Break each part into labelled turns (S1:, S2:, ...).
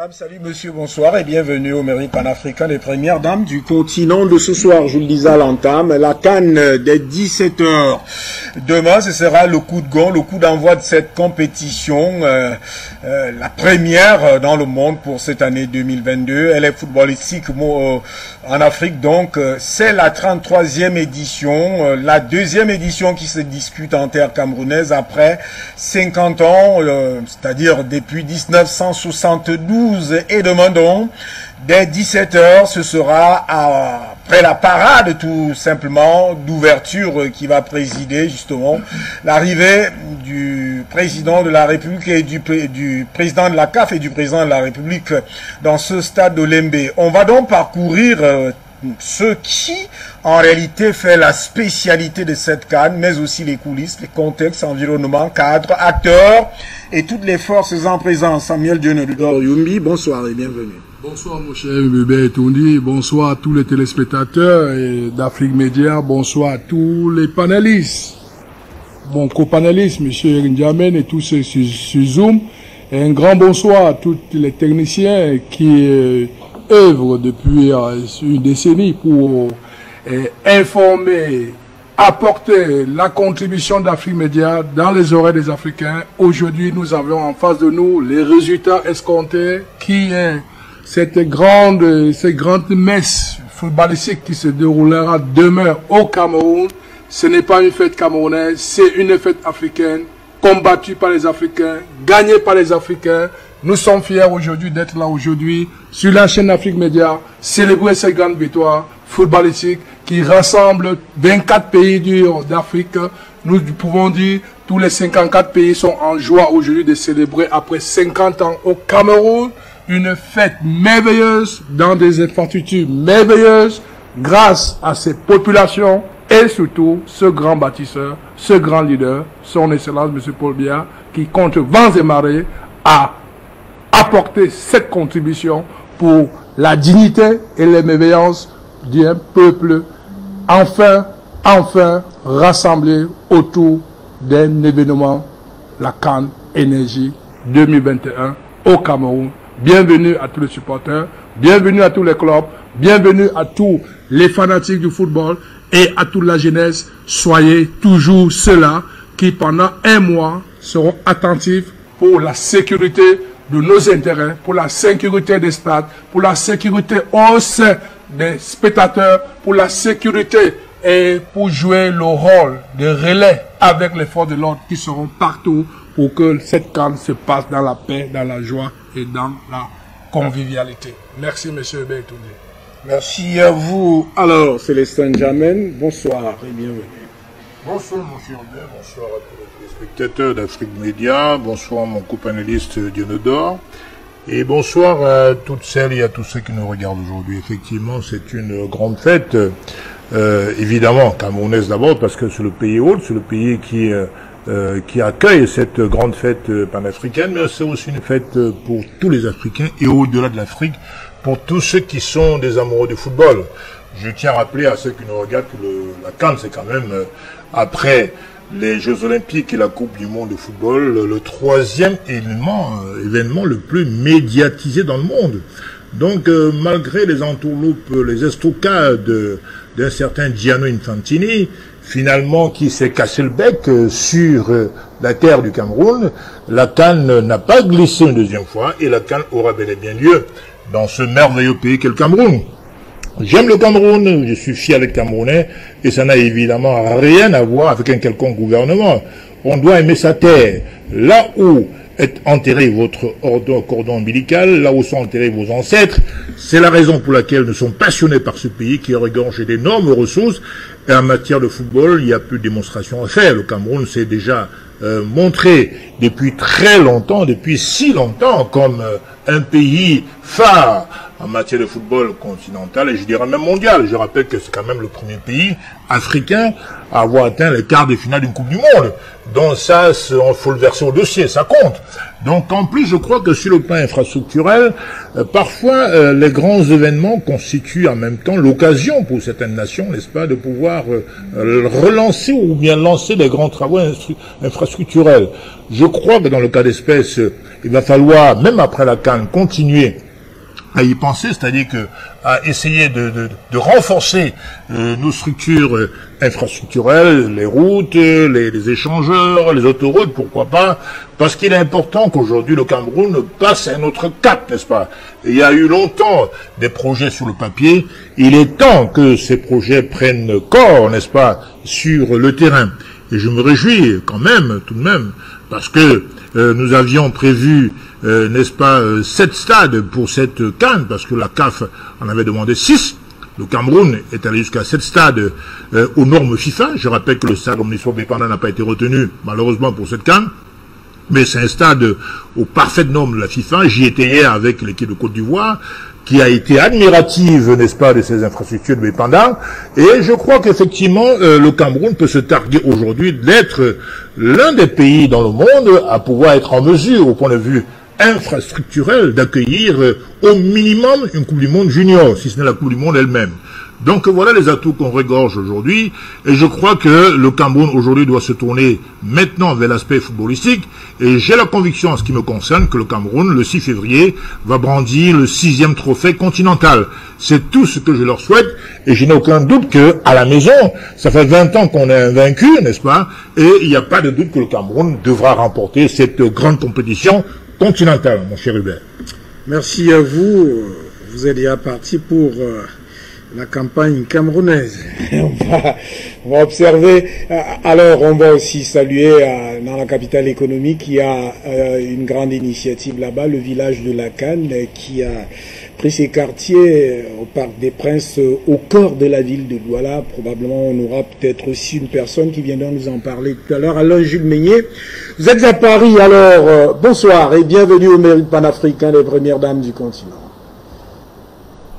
S1: Madame, salut monsieur, bonsoir et bienvenue au mérite panafricain des premières dames du continent de ce soir. Je vous le disais à l'entame, la CAN dès 17 h. Demain, ce sera le coup de gong, le coup d'envoi de cette compétition, la première dans le monde pour cette année 2022. Elle est footballistique en Afrique, donc c'est la 33e édition, la deuxième édition qui se discute en terre camerounaise après 50 ans, c'est-à-dire depuis 1972. Et demandons, dès 17 h, ce sera après la parade tout simplement d'ouverture qui va présider justement l'arrivée du président de la République et du président de la CAF et du président de la République dans ce stade d'Olembe. On va donc parcourir ce qui, en réalité, fait la spécialité de cette CAN, mais aussi les coulisses, les contextes, environnement, cadres, acteurs et toutes les forces en présence. Samuel Dionodor Yumbi, bonsoir et bienvenue.
S2: Bonsoir mon cher Bébé Tondi, bonsoir à tous les téléspectateurs d'Afrique Média, bonsoir à tous les panélistes, mon copanéliste, M. Rinjamen et tous ceux sur Zoom, et un grand bonsoir à tous les techniciens qui œuvrent depuis une décennie pour informer, apporter la contribution d'Afrique Média dans les oreilles des Africains. Aujourd'hui, nous avons en face de nous les résultats escomptés qui est cette grande messe footballistique qui se déroulera demain au Cameroun. Ce n'est pas une fête camerounaise, c'est une fête africaine, combattue par les Africains, gagnée par les Africains. Nous sommes fiers aujourd'hui d'être là aujourd'hui sur la chaîne Afrique Média, célébrer cette grande victoire footballistique qui rassemble 24 pays d'Afrique. Nous pouvons dire tous les 54 pays sont en joie aujourd'hui de célébrer après 50 ans au Cameroun une fête merveilleuse dans des infrastructures merveilleuses grâce à ces populations et surtout ce grand bâtisseur, ce grand leader, son excellence M. Paul Biya, qui contre vents et marées a apporté cette contribution pour la dignité et l'émerveillance d'un peuple enfin rassemblé autour d'un événement, la CAN Énergie 2021 au Cameroun. Bienvenue à tous les supporters, bienvenue à tous les clubs, bienvenue à tous les fanatiques du football et à toute la jeunesse. Soyez toujours ceux-là qui pendant un mois seront attentifs pour la sécurité de nos intérêts, pour la sécurité des stades, pour la sécurité au sein des spectateurs, pour la sécurité et pour jouer le rôle de relais avec les forces de l'ordre qui seront partout pour que cette CAN se passe dans la paix, dans la joie et dans la convivialité. Merci, monsieur Beytouni.
S1: Merci à vous. Alors, Célestin Jamen, bonsoir et bienvenue.
S3: Bonsoir, mon cher Bien, bonsoir à tous les spectateurs d'Afrique Média, bonsoir mon copanéliste Dionodor, et bonsoir à toutes celles et à tous ceux qui nous regardent aujourd'hui. Effectivement, c'est une grande fête, évidemment, camerounaise d'abord, parce que c'est le pays hôte, c'est le pays qui accueille cette grande fête panafricaine, mais c'est aussi une fête pour tous les Africains et au-delà de l'Afrique, pour tous ceux qui sont des amoureux du football. Je tiens à rappeler à ceux qui nous regardent que la CAN, c'est quand même, après les Jeux Olympiques et la Coupe du Monde de football, le troisième événement le plus médiatisé dans le monde. Donc, malgré les entourloupes, les estocades d'un certain Gianni Infantini, finalement, qui s'est cassé le bec sur la terre du Cameroun, la CAN n'a pas glissé une deuxième fois et la CAN aura bel et bien lieu dans ce merveilleux pays qu'est le Cameroun. J'aime le Cameroun, je suis fier d'être Camerounais et ça n'a évidemment rien à voir avec un quelconque gouvernement. On doit aimer sa terre. Là où est enterré votre cordon ombilical, là où sont enterrés vos ancêtres, c'est la raison pour laquelle nous sommes passionnés par ce pays qui regorge d'énormes ressources. Et en matière de football, il n'y a plus de démonstration à faire. Le Cameroun s'est déjà montré depuis très longtemps, depuis si longtemps, comme un pays phare en matière de football continental et je dirais même mondial. Je rappelle que c'est quand même le premier pays africain à avoir atteint les quarts de finale d'une Coupe du Monde. Donc ça, il faut le verser au dossier, ça compte. Donc en plus, je crois que sur le plan infrastructurel, parfois les grands événements constituent en même temps l'occasion pour certaines nations, n'est-ce pas, de pouvoir relancer ou bien lancer des grands travaux infrastructurels. Je crois que dans le cas d'espèce, il va falloir, même après la CAN, continuer à y penser, c'est-à-dire que à essayer de renforcer nos structures infrastructurelles, les routes, les échangeurs, les autoroutes, pourquoi pas, parce qu'il est important qu'aujourd'hui le Cameroun passe à un autre cap, n'est-ce pas? Il y a eu longtemps des projets sur le papier, il est temps que ces projets prennent corps, n'est-ce pas, sur le terrain. Et je me réjouis quand même, tout de même, parce que nous avions prévu, n'est-ce pas, 7 stades pour cette CAN, parce que la CAF en avait demandé 6. Le Cameroun est allé jusqu'à 7 stades aux normes FIFA. Je rappelle que le stade Omnisport Bépanda n'a pas été retenu, malheureusement, pour cette CAN. Mais c'est un stade aux parfaites normes de la FIFA. J'y étais hier avec l'équipe de Côte d'Ivoire, qui a été admirative, n'est-ce pas, de ces infrastructures de Bépanda. Et je crois qu'effectivement, le Cameroun peut se targuer aujourd'hui d'être l'un des pays dans le monde à pouvoir être en mesure, au point de vue infrastructurel, d'accueillir au minimum une Coupe du Monde junior, si ce n'est la Coupe du Monde elle-même. Donc voilà les atouts qu'on regorge aujourd'hui, et je crois que le Cameroun aujourd'hui doit se tourner maintenant vers l'aspect footballistique, et j'ai la conviction en ce qui me concerne que le Cameroun, le 6 février, va brandir le 6e trophée continental. C'est tout ce que je leur souhaite, et je n'ai aucun doute que à la maison, ça fait 20 ans qu'on est invaincu, n'est-ce pas, et il n'y a pas de doute que le Cameroun devra remporter cette grande compétition continentale, mon cher Hubert.
S1: Merci à vous. Vous êtes déjà parti pour la campagne camerounaise. On va observer. Alors, on va aussi saluer dans la capitale économique, il y a une grande initiative là-bas, le village de la Cannes, qui a pris ses quartiers au Parc des Princes, au cœur de la ville de Douala. Probablement, on aura peut-être aussi une personne qui viendra nous en parler tout à l'heure. Alain Jules Meignet, vous êtes à Paris, alors bonsoir et bienvenue au mérite panafricain des premières dames du continent.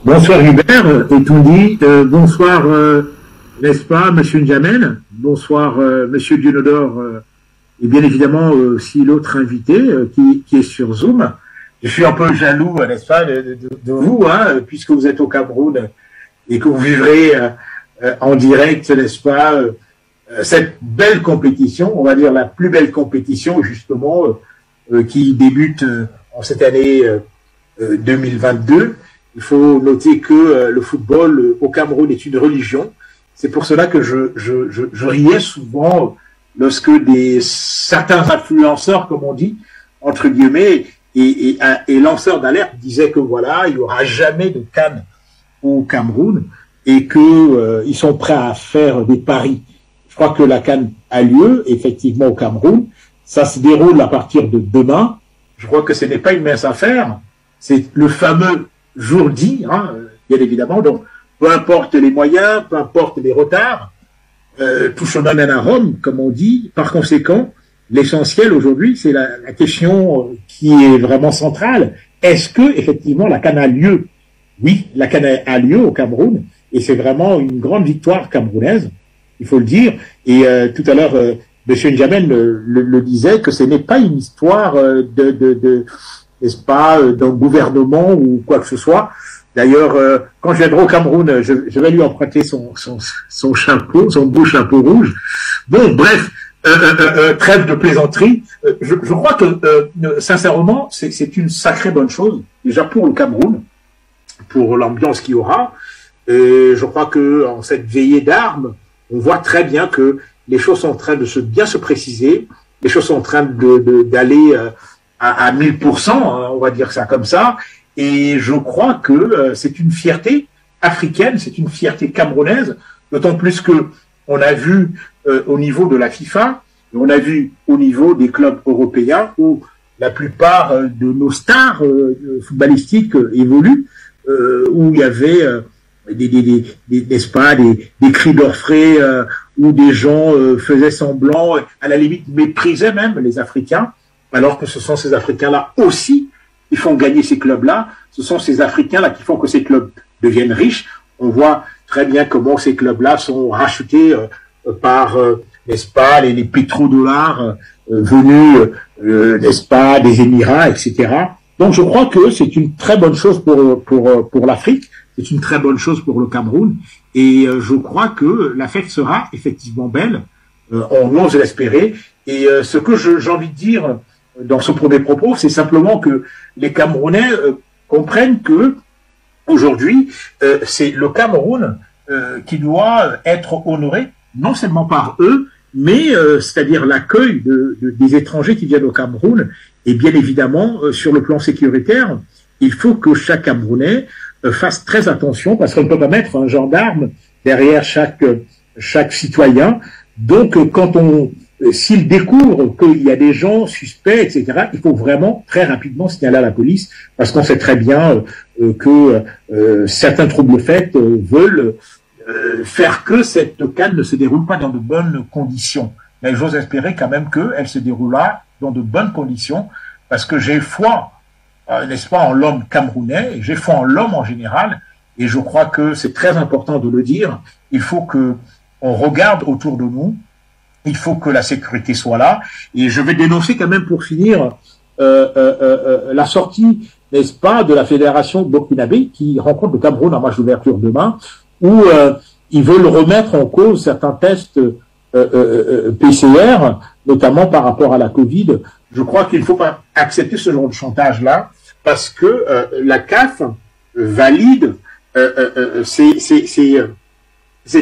S4: Bonsoir Hubert, et tout dit, bonsoir, n'est-ce pas, Monsieur N'Djamène, bonsoir, Monsieur Dionodore, et bien évidemment aussi l'autre invité qui est sur Zoom. Je suis un peu jaloux, n'est-ce pas, de vous, hein, puisque vous êtes au Cameroun et que vous vivrez en direct, n'est-ce pas, cette belle compétition, on va dire la plus belle compétition justement qui débute en cette année 2022. Il faut noter que le football au Cameroun est une religion. C'est pour cela que je riais souvent lorsque certains influenceurs, comme on dit, entre guillemets, et lanceurs d'alerte disaient que voilà, il n'y aura jamais de CAN au Cameroun et que ils sont prêts à faire des paris. Je crois que la CAN a lieu effectivement au Cameroun. Ça se déroule à partir de demain. Je crois que ce n'est pas une mince affaire. C'est le fameux jour dit, hein, bien évidemment. Donc, peu importe les moyens, peu importe les retards, tout chemin mène à Rome, comme on dit. Par conséquent, l'essentiel aujourd'hui, c'est la question qui est vraiment centrale. Est-ce que effectivement la CAN a lieu? Oui, la CAN a lieu au Cameroun, et c'est vraiment une grande victoire camerounaise, il faut le dire. Et tout à l'heure, Monsieur N'Djamène le disait, que ce n'est pas une histoire n'est-ce pas, d'un gouvernement ou quoi que ce soit. D'ailleurs, quand je viendrai au Cameroun, je vais lui emprunter son chapeau, son beau chapeau rouge. Bon, bref, trêve de plaisanterie. Je crois que, sincèrement, c'est une sacrée bonne chose, déjà pour le Cameroun, pour l'ambiance qu'il y aura. Et je crois que en cette veillée d'armes, on voit très bien que les choses sont en train de bien se préciser, les choses sont en train d'aller à 1000%, hein, on va dire ça comme ça, et je crois que c'est une fierté africaine, c'est une fierté camerounaise, d'autant plus que on a vu au niveau de la FIFA, et on a vu au niveau des clubs européens où la plupart de nos stars footballistiques évoluent, où il y avait n'est-ce pas, des cris d'orfraie, où des gens faisaient semblant, à la limite méprisaient même les Africains, alors que ce sont ces Africains-là aussi qui font gagner ces clubs-là. Ce sont ces Africains-là qui font que ces clubs deviennent riches. On voit très bien comment ces clubs-là sont rachetés par, n'est-ce pas, les pétrodollars venus, n'est-ce pas, des Émirats, etc. Donc je crois que c'est une très bonne chose pour l'Afrique, c'est une très bonne chose pour le Cameroun, et je crois que la fête sera effectivement belle, on ose l'espérer, et ce que j'ai envie de dire dans ce premier propos, c'est simplement que les Camerounais comprennent que aujourd'hui, c'est le Cameroun qui doit être honoré, non seulement par eux, mais c'est-à-dire l'accueil des étrangers qui viennent au Cameroun. Et bien évidemment, sur le plan sécuritaire, il faut que chaque Camerounais fasse très attention, parce qu'on ne peut pas mettre un gendarme derrière chaque citoyen. Donc, s'il découvre qu'il y a des gens suspects, etc., il faut vraiment très rapidement signaler à la police, parce qu'on sait très bien que certains troubles faits veulent faire que cette CAN ne se déroule pas dans de bonnes conditions. Mais j'ose espérer quand même qu'elle se déroulera dans de bonnes conditions, parce que j'ai foi, n'est-ce pas, en l'homme camerounais, j'ai foi en l'homme en général, et je crois que c'est très important de le dire. Il faut que on regarde autour de nous, il faut que la sécurité soit là, et je vais dénoncer quand même pour finir la sortie, n'est-ce pas, de la fédération burkinabé qui rencontre le Cameroun en match d'ouverture demain, où ils veulent remettre en cause certains tests PCR, notamment par rapport à la Covid. Je crois qu'il ne faut pas accepter ce genre de chantage-là, parce que la CAF valide ces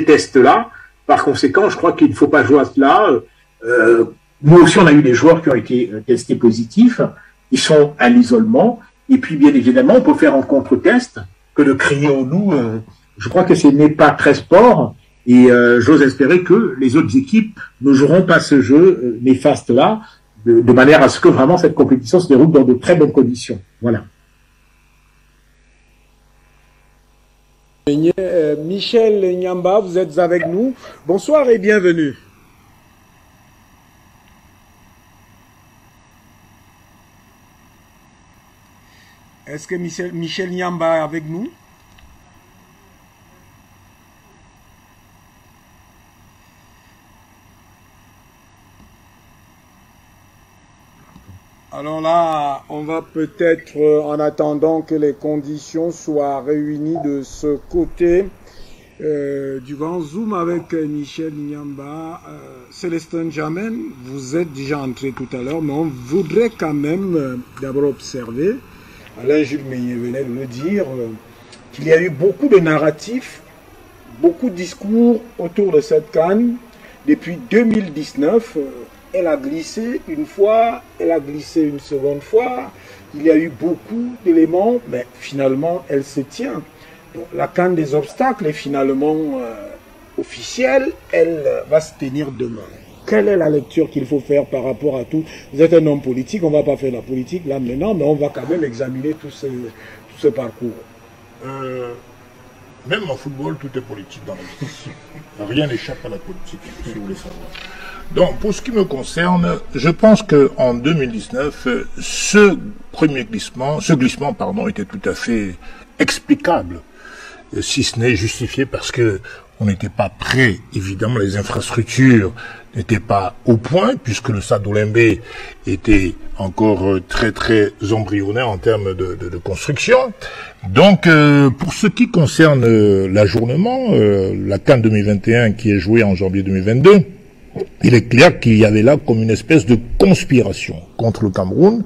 S4: tests-là. Par conséquent, je crois qu'il ne faut pas jouer à cela. Nous aussi, on a eu des joueurs qui ont été testés positifs. Ils sont à l'isolement. Et puis, bien évidemment, on peut faire un contre-test que de crier au loup. Je crois que ce n'est pas très sport. Et j'ose espérer que les autres équipes ne joueront pas ce jeu néfaste-là, de manière à ce que vraiment cette compétition se déroule dans de très bonnes conditions. Voilà.
S1: Michel Nyamba, vous êtes avec nous. Bonsoir et bienvenue. Est-ce que Michel Nyamba est avec nous? Alors là, on va peut-être, en attendant que les conditions soient réunies de ce côté, du grand zoom avec Michel Nyamba, Célestin Jamen, vous êtes déjà entré tout à l'heure, mais on voudrait quand même d'abord observer, Alain Jules Meillet venait de le dire, qu'il y a eu beaucoup de narratifs, beaucoup de discours autour de cette CAN depuis 2019. Elle a glissé une fois, elle a glissé une seconde fois. Il y a eu beaucoup d'éléments, mais finalement, elle se tient. Donc, la CAN des obstacles est finalement officielle. Elle va se tenir demain. Quelle est la lecture qu'il faut faire par rapport à tout? Vous êtes un homme politique, on ne va pas faire la politique là maintenant, mais on va quand même examiner tout ce parcours.
S3: Même en football, tout est politique dans la vie. Rien n'échappe à la politique, si vous voulez savoir. Donc, pour ce qui me concerne, je pense qu'en 2019, ce glissement, était tout à fait explicable, si ce n'est justifié parce que on n'était pas prêt, évidemment, les infrastructures n'étaient pas au point, puisque le stade Olembe était encore très très embryonnaire en termes de construction. Donc, pour ce qui concerne l'ajournement, la CAN 2021 qui est jouée en janvier 2022, il est clair qu'il y avait là comme une espèce de conspiration contre le Cameroun,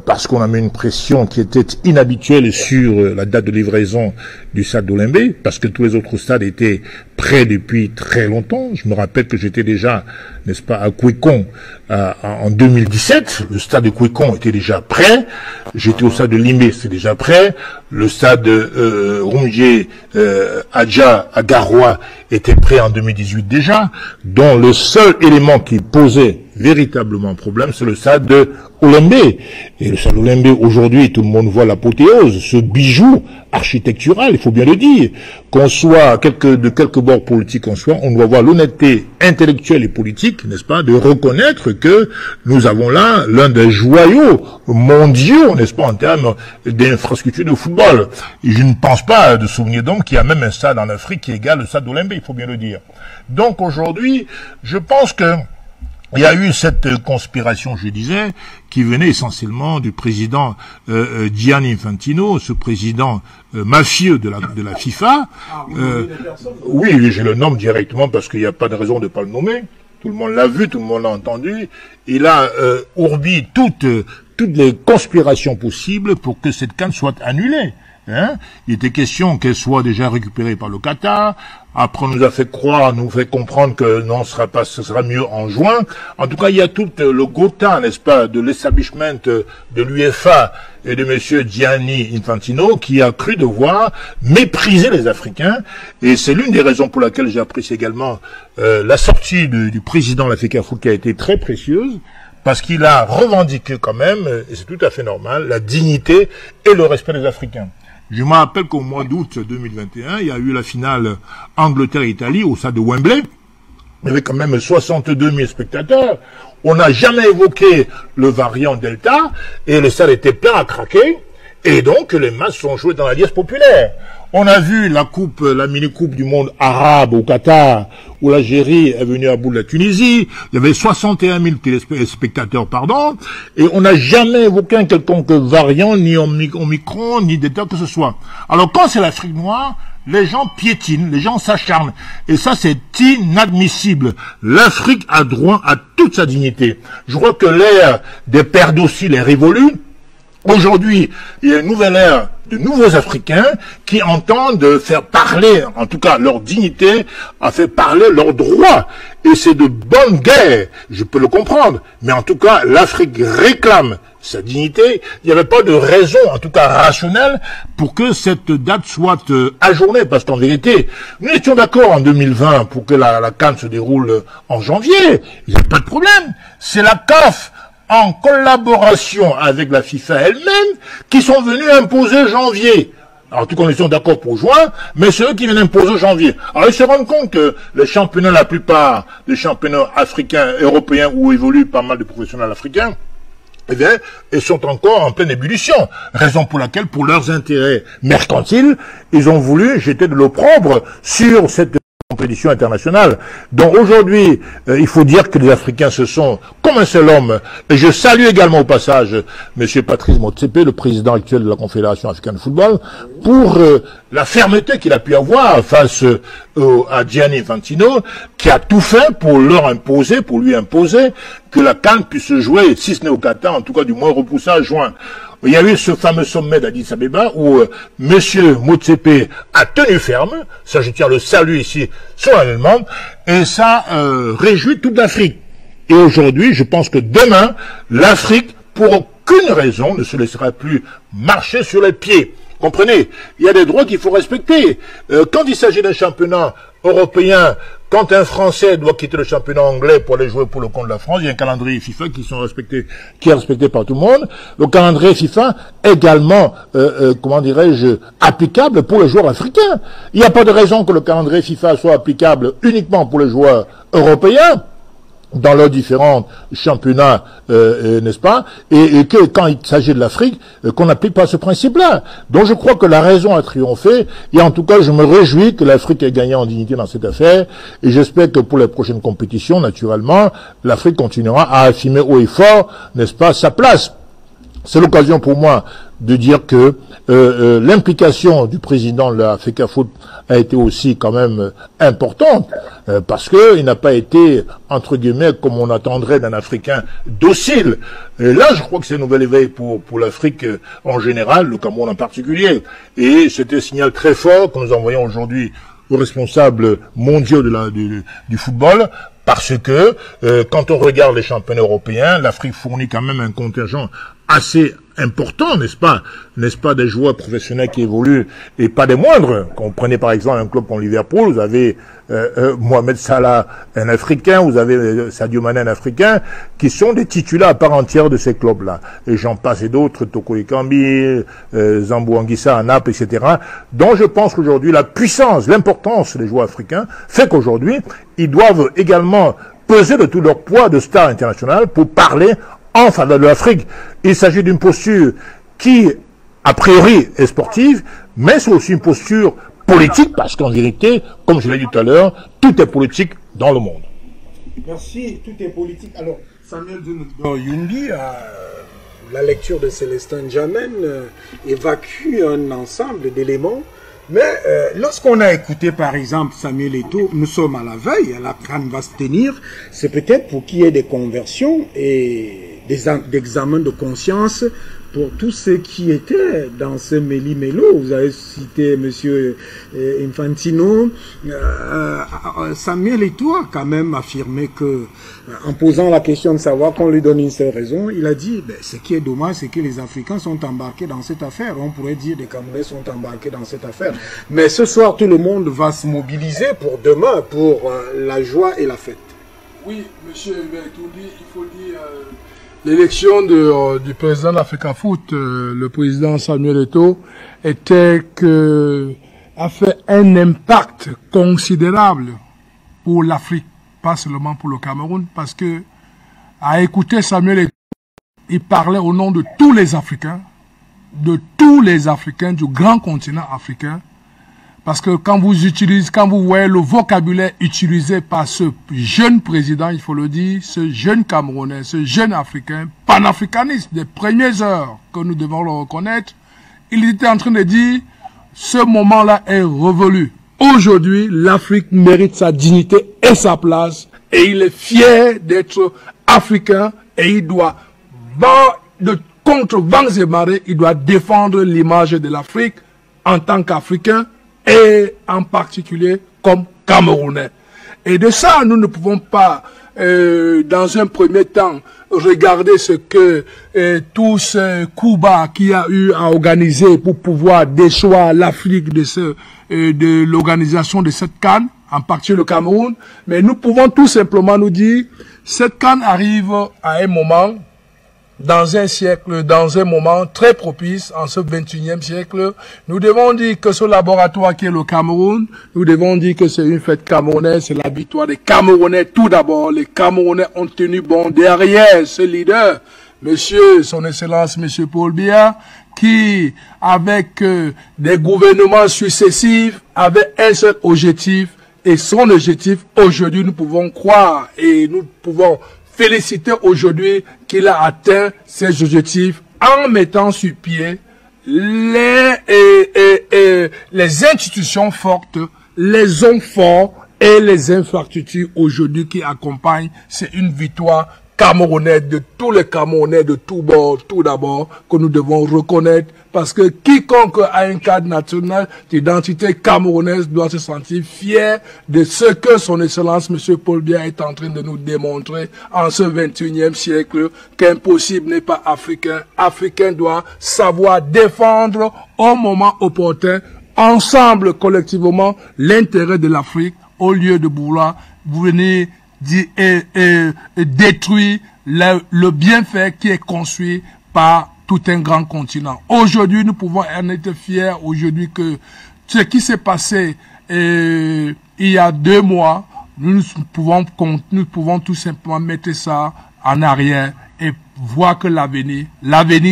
S3: parce qu'on a mis une pression qui était inhabituelle sur la date de livraison du stade d'Olembe, parce que tous les autres stades étaient prêts depuis très longtemps. Je me rappelle que j'étais déjà, n'est-ce pas, à Kwekon en 2017. Le stade de Kwekon était déjà prêt. J'étais au stade de Limé, c'est déjà prêt. Le stade de Rongier, Adja, à Garoua était prêt en 2018 déjà, dont le seul élément qui posait véritablement problème, c'est le stade de Olembe. Et le stade Olembe, aujourd'hui, tout le monde voit l'apothéose, ce bijou architectural, il faut bien le dire. Qu'on soit de quelque bord politique qu'on soit, on doit voir l'honnêteté intellectuelle et politique, n'est-ce pas, de reconnaître que nous avons là l'un des joyaux mondiaux, n'est-ce pas, en termes d'infrastructures de football. Et je ne pense pas de souvenir donc qu'il y a même un stade en Afrique qui égale le stade d'Olembe, il faut bien le dire. Donc aujourd'hui, je pense que il y a eu cette conspiration, je disais, qui venait essentiellement du président Gianni Infantino, ce président mafieux de la FIFA. Oui, je le nomme directement parce qu'il n'y a pas de raison de ne pas le nommer. Tout le monde l'a vu, tout le monde l'a entendu. Il a ourbi toutes les conspirations possibles pour que cette CAN soit annulée. Hein? Il était question qu'elle soit déjà récupérée par le Qatar. Après, on nous a fait croire, nous fait comprendre que non, ce sera mieux en juin. En tout cas, il y a tout le gotha, n'est-ce pas, de l'establishment de l'UEFA et de monsieur Gianni Infantino qui a cru devoir mépriser les Africains. Et c'est l'une des raisons pour laquelle j'apprécie également la sortie du président de la FECAFOOT qui a été très précieuse. Parce qu'il a revendiqué quand même, et c'est tout à fait normal, la dignité et le respect des Africains. Je me rappelle qu'au mois d'août 2021, il y a eu la finale Angleterre-Italie au stade de Wembley. Il y avait quand même 62 000 spectateurs. On n'a jamais évoqué le variant Delta, et le stade était plein à craquer, et donc les matchs sont joués dans la liesse populaire. On a vu la mini-coupe du monde arabe au Qatar, où l'Algérie est venue à bout de la Tunisie. Il y avait 61 000 téléspectateurs, et on n'a jamais évoqué un quelconque variant, ni Omicron, ni Delta que ce soit. Alors quand c'est l'Afrique noire, les gens piétinent, les gens s'acharnent. Et ça, c'est inadmissible. L'Afrique a droit à toute sa dignité. Je crois que l'ère des pères d'Ossile est révolue. Aujourd'hui, il y a une nouvelle ère de nouveaux Africains qui entendent faire parler, en tout cas leur dignité, à faire parler leurs droits. Et c'est de bonne guerre, je peux le comprendre. Mais en tout cas, l'Afrique réclame sa dignité. Il n'y avait pas de raison, en tout cas rationnelle, pour que cette date soit ajournée. Parce qu'en vérité, nous étions d'accord en 2020 pour que la CAN se déroule en janvier. Il n'y a pas de problème. C'est la CAF, en collaboration avec la FIFA elle-même, qui sont venus imposer janvier. Alors, tout cas, ils sont d'accord pour juin, mais c'est eux qui viennent imposer janvier. Alors, ils se rendent compte que les championnats, la plupart des championnats africains, européens, où évoluent pas mal de professionnels africains, eh bien, ils sont encore en pleine ébullition. Raison pour laquelle, pour leurs intérêts mercantiles, ils ont voulu jeter de l'opprobre sur cette compétition internationale. Donc aujourd'hui, il faut dire que les Africains se sont comme un seul homme. Et je salue également au passage M. Patrice Motsepe, le président actuel de la Confédération africaine de football, pour la fermeté qu'il a pu avoir face à Gianni Infantino, qui a tout fait pour leur imposer, pour lui imposer que la CAN puisse se jouer, si ce n'est au Qatar, en tout cas du moins repoussé à juin. Il y a eu ce fameux sommet d'Addis Abeba où Monsieur Motsepe a tenu ferme, ça je tiens à le saluer ici solennellement, et ça réjouit toute l'Afrique. Et aujourd'hui, je pense que demain, l'Afrique, pour aucune raison, ne se laissera plus marcher sur les pieds. Comprenez, il y a des droits qu'il faut respecter. Quand il s'agit d'un championnat européen, quand un Français doit quitter le championnat anglais pour aller jouer pour le compte de la France, il y a un calendrier FIFA qui est respecté par tout le monde. Le calendrier FIFA est également, comment dirais-je, applicable pour les joueurs africains. Il n'y a pas de raison que le calendrier FIFA soit applicable uniquement pour les joueurs européens dans leurs différents championnats, n'est-ce pas, et que quand il s'agit de l'Afrique, qu'on n'applique pas ce principe-là. Donc je crois que la raison a triomphé, et en tout cas je me réjouis que l'Afrique ait gagné en dignité dans cette affaire, et j'espère que pour les prochaines compétitions, naturellement, l'Afrique continuera à affirmer haut et fort, n'est-ce pas, sa place. C'est l'occasion pour moi de dire que l'implication du président de la FECAFOOT a été aussi quand même importante, parce que il n'a pas été, entre guillemets, comme on attendrait d'un Africain docile. Et là, je crois que c'est un nouvel éveil pour l'Afrique en général, le Cameroun en particulier. Et c'était un signal très fort que nous envoyons aujourd'hui aux responsables mondiaux du football, parce que quand on regarde les championnats européens, l'Afrique fournit quand même un contingent assez importants, n'est-ce pas, des joueurs professionnels qui évoluent, et pas des moindres. Quand vous prenez par exemple un club comme Liverpool, vous avez Mohamed Salah, un Africain, vous avez Sadio Mané, un Africain, qui sont des titulaires à part entière de ces clubs-là. Et j'en passe et d'autres, Toko Ekambi, Zambou Anguissa à Naples, etc. Donc je pense qu'aujourd'hui, la puissance, l'importance des joueurs africains fait qu'aujourd'hui, ils doivent également peser de tout leur poids de star international pour parler en faveur de l'Afrique. Il s'agit d'une posture qui, a priori, est sportive, mais c'est aussi une posture politique, parce qu'en vérité, comme je l'ai dit tout à l'heure, tout est politique dans le monde.
S1: Merci, tout est politique. Alors, Samuel Yumbi, la lecture de Célestin N'Djamène évacue un ensemble d'éléments. Mais lorsqu'on a écouté par exemple Samuel Eto'o, nous sommes à la veille, la CAN va se tenir, c'est peut-être pour qu'il y ait des conversions et des examens de conscience pour tous ceux qui étaient dans ce méli-mélo. Vous avez cité Monsieur Infantino. Samuel Eto'o a quand même affirmé que, en posant la question de savoir qu'on lui donne une seule raison, il a dit, ce qui est dommage, c'est que les Africains sont embarqués dans cette affaire. On pourrait dire que les Camerounais sont embarqués dans cette affaire. Mais ce soir, tout le monde va se mobiliser pour demain, pour la joie et la fête.
S2: Oui, monsieur Hubert Toundi, il faut dire... L'élection du président d'Africa Foot, le président Samuel Eto'o, a fait un impact considérable pour l'Afrique, pas seulement pour le Cameroun, parce que, à écouter Samuel Eto'o, il parlait au nom de tous les Africains du grand continent africain, parce que quand vous voyez le vocabulaire utilisé par ce jeune président, il faut le dire, ce jeune Camerounais, ce jeune Africain, panafricaniste des premières heures que nous devons le reconnaître, il était en train de dire, ce moment-là est révolu. Aujourd'hui, l'Afrique mérite sa dignité et sa place, et il est fier d'être africain, et il doit, contre vents et marées, il doit défendre l'image de l'Afrique en tant qu'Africain, et en particulier comme Camerounais. Et de ça, nous ne pouvons pas, dans un premier temps, regarder ce que tout ce coup bas qu'il y a eu à organiser pour pouvoir déchoir l'Afrique de l'organisation de cette CAN, en particulier le Cameroun. Mais nous pouvons tout simplement nous dire, cette CAN arrive à un moment, dans un siècle, dans un moment très propice, en ce 21e siècle. Nous devons dire que ce laboratoire qui est le Cameroun, nous devons dire que c'est une fête camerounaise, c'est la victoire des Camerounais tout d'abord. Les Camerounais ont tenu bon derrière ce leader, son Excellence, Monsieur Paul Biya, qui, avec des gouvernements successifs, avait un seul objectif, et son objectif, aujourd'hui, nous pouvons croire et nous pouvons féliciter aujourd'hui qu'il a atteint ses objectifs en mettant sur pied les institutions fortes, les hommes forts et les infrastructures aujourd'hui qui accompagnent. C'est une victoire camerounaise de tous les Camerounais de tous bords, tout d'abord, que nous devons reconnaître, parce que quiconque a un cadre national d'identité camerounaise doit se sentir fier de ce que son Excellence M. Paul Biya est en train de nous démontrer en ce 21e siècle, qu'impossible n'est pas africain. Africain doit savoir défendre au moment opportun, ensemble, collectivement, l'intérêt de l'Afrique, au lieu de vouloir venir détruire le bienfait qui est construit par tout un grand continent. Aujourd'hui, nous pouvons en être fiers aujourd'hui que ce qui s'est passé il y a 2 mois, nous pouvons tout simplement mettre ça en arrière et voir que l'avenir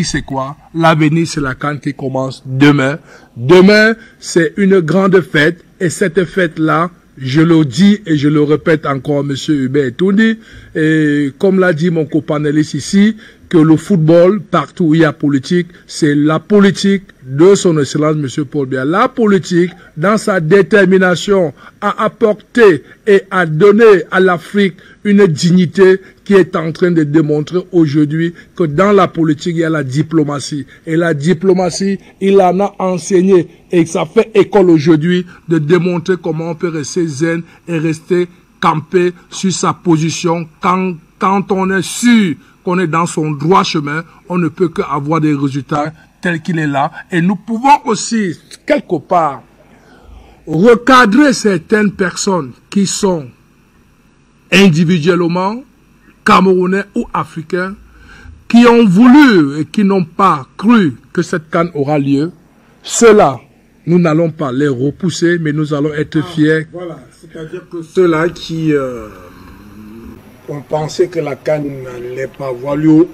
S2: c'est quoi? L'avenir c'est la CAN qui commence demain. Demain, c'est une grande fête et cette fête-là, je le dis et je le répète encore, Monsieur Hubert Toundi, et comme l'a dit mon copanéliste ici, que le football, partout où il y a politique, c'est la politique de son Excellence Monsieur Paul Biya. La politique, dans sa détermination à apporter et à donner à l'Afrique une dignité qui est en train de démontrer aujourd'hui que dans la politique, il y a la diplomatie. Et la diplomatie, il en a enseigné et ça fait école aujourd'hui de démontrer comment on peut rester zen et rester campé sur sa position quand on est sûr qu'on est dans son droit chemin, on ne peut qu'avoir des résultats tels qu'il est là. Et nous pouvons aussi, quelque part, recadrer certaines personnes qui sont individuellement camerounais ou africains, qui ont voulu et qui n'ont pas cru que cette CAN aura lieu. Ceux-là, nous n'allons pas les repousser, mais nous allons être fiers.
S1: Voilà, c'est-à-dire que ceux-là qui ont pensé que la CAN n'allait pas avoir lieu,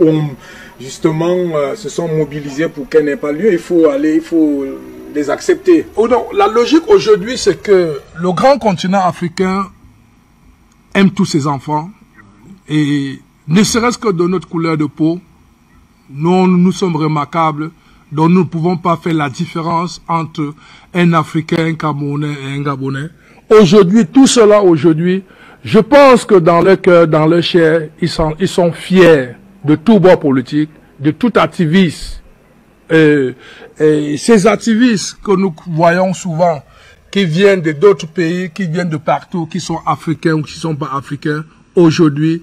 S1: justement, se sont mobilisés pour qu'elle n'ait pas lieu, il faut les accepter.
S2: Oh non, la logique aujourd'hui, c'est que le grand continent africain aime tous ses enfants, et ne serait-ce que de notre couleur de peau, nous sommes remarquables, donc nous ne pouvons pas faire la différence entre un Africain, un Camerounais et un Gabonais. Aujourd'hui, tout cela aujourd'hui, je pense que dans leur cœur, dans leur chair, ils sont fiers de tout bord politique, de tout activiste. Et ces activistes que nous voyons souvent, qui viennent d'autres pays, qui viennent de partout, qui sont africains ou qui ne sont pas africains, aujourd'hui,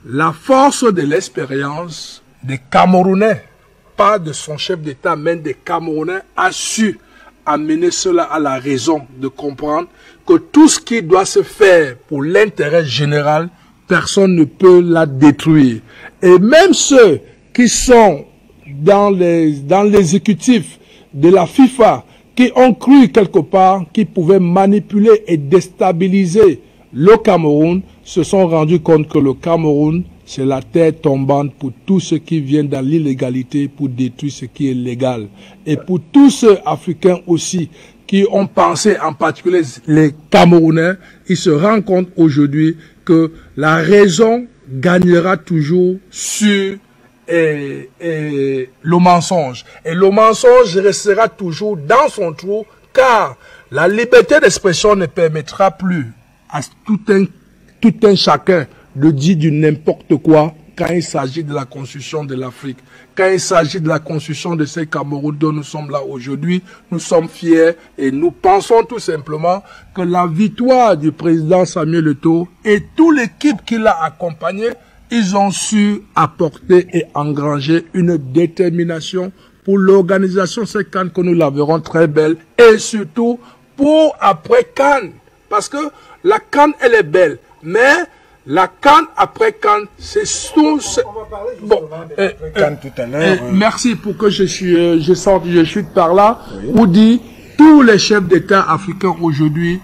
S2: la force de l'expérience des Camerounais, pas de son chef d'État, mais des Camerounais, a su amener cela à la raison de comprendre que tout ce qui doit se faire pour l'intérêt général, personne ne peut la détruire. Et même ceux qui sont dans l'exécutif de la FIFA, qui ont cru quelque part qu'ils pouvaient manipuler et déstabiliser le Cameroun, se sont rendus compte que le Cameroun, c'est la terre tombante pour tous ceux qui viennent dans l'illégalité pour détruire ce qui est légal. Et pour tous ceux Africains aussi qui ont pensé, en particulier les Camerounais, ils se rendent compte aujourd'hui que la raison gagnera toujours sur le mensonge. Et le mensonge restera toujours dans son trou, car la liberté d'expression ne permettra plus à tout un chacun de dire du n'importe quoi quand il s'agit de la constitution de l'Afrique. Quand il s'agit de la constitution de ces Cameroun dont nous sommes là aujourd'hui, nous sommes fiers et nous pensons tout simplement que la victoire du président Samuel Eto'o et toute l'équipe qui l'a accompagné, ils ont su apporter et engranger une détermination pour l'organisation de cette CAN que nous la verrons très belle et surtout pour après CAN. Parce que la CAN, elle est belle, mais la CAN après CAN, c'est tout.
S1: On va parler justement de CAN tout à l'heure.
S2: Merci pour que je suis par là, oui. Pour dire tous les chefs d'État africains aujourd'hui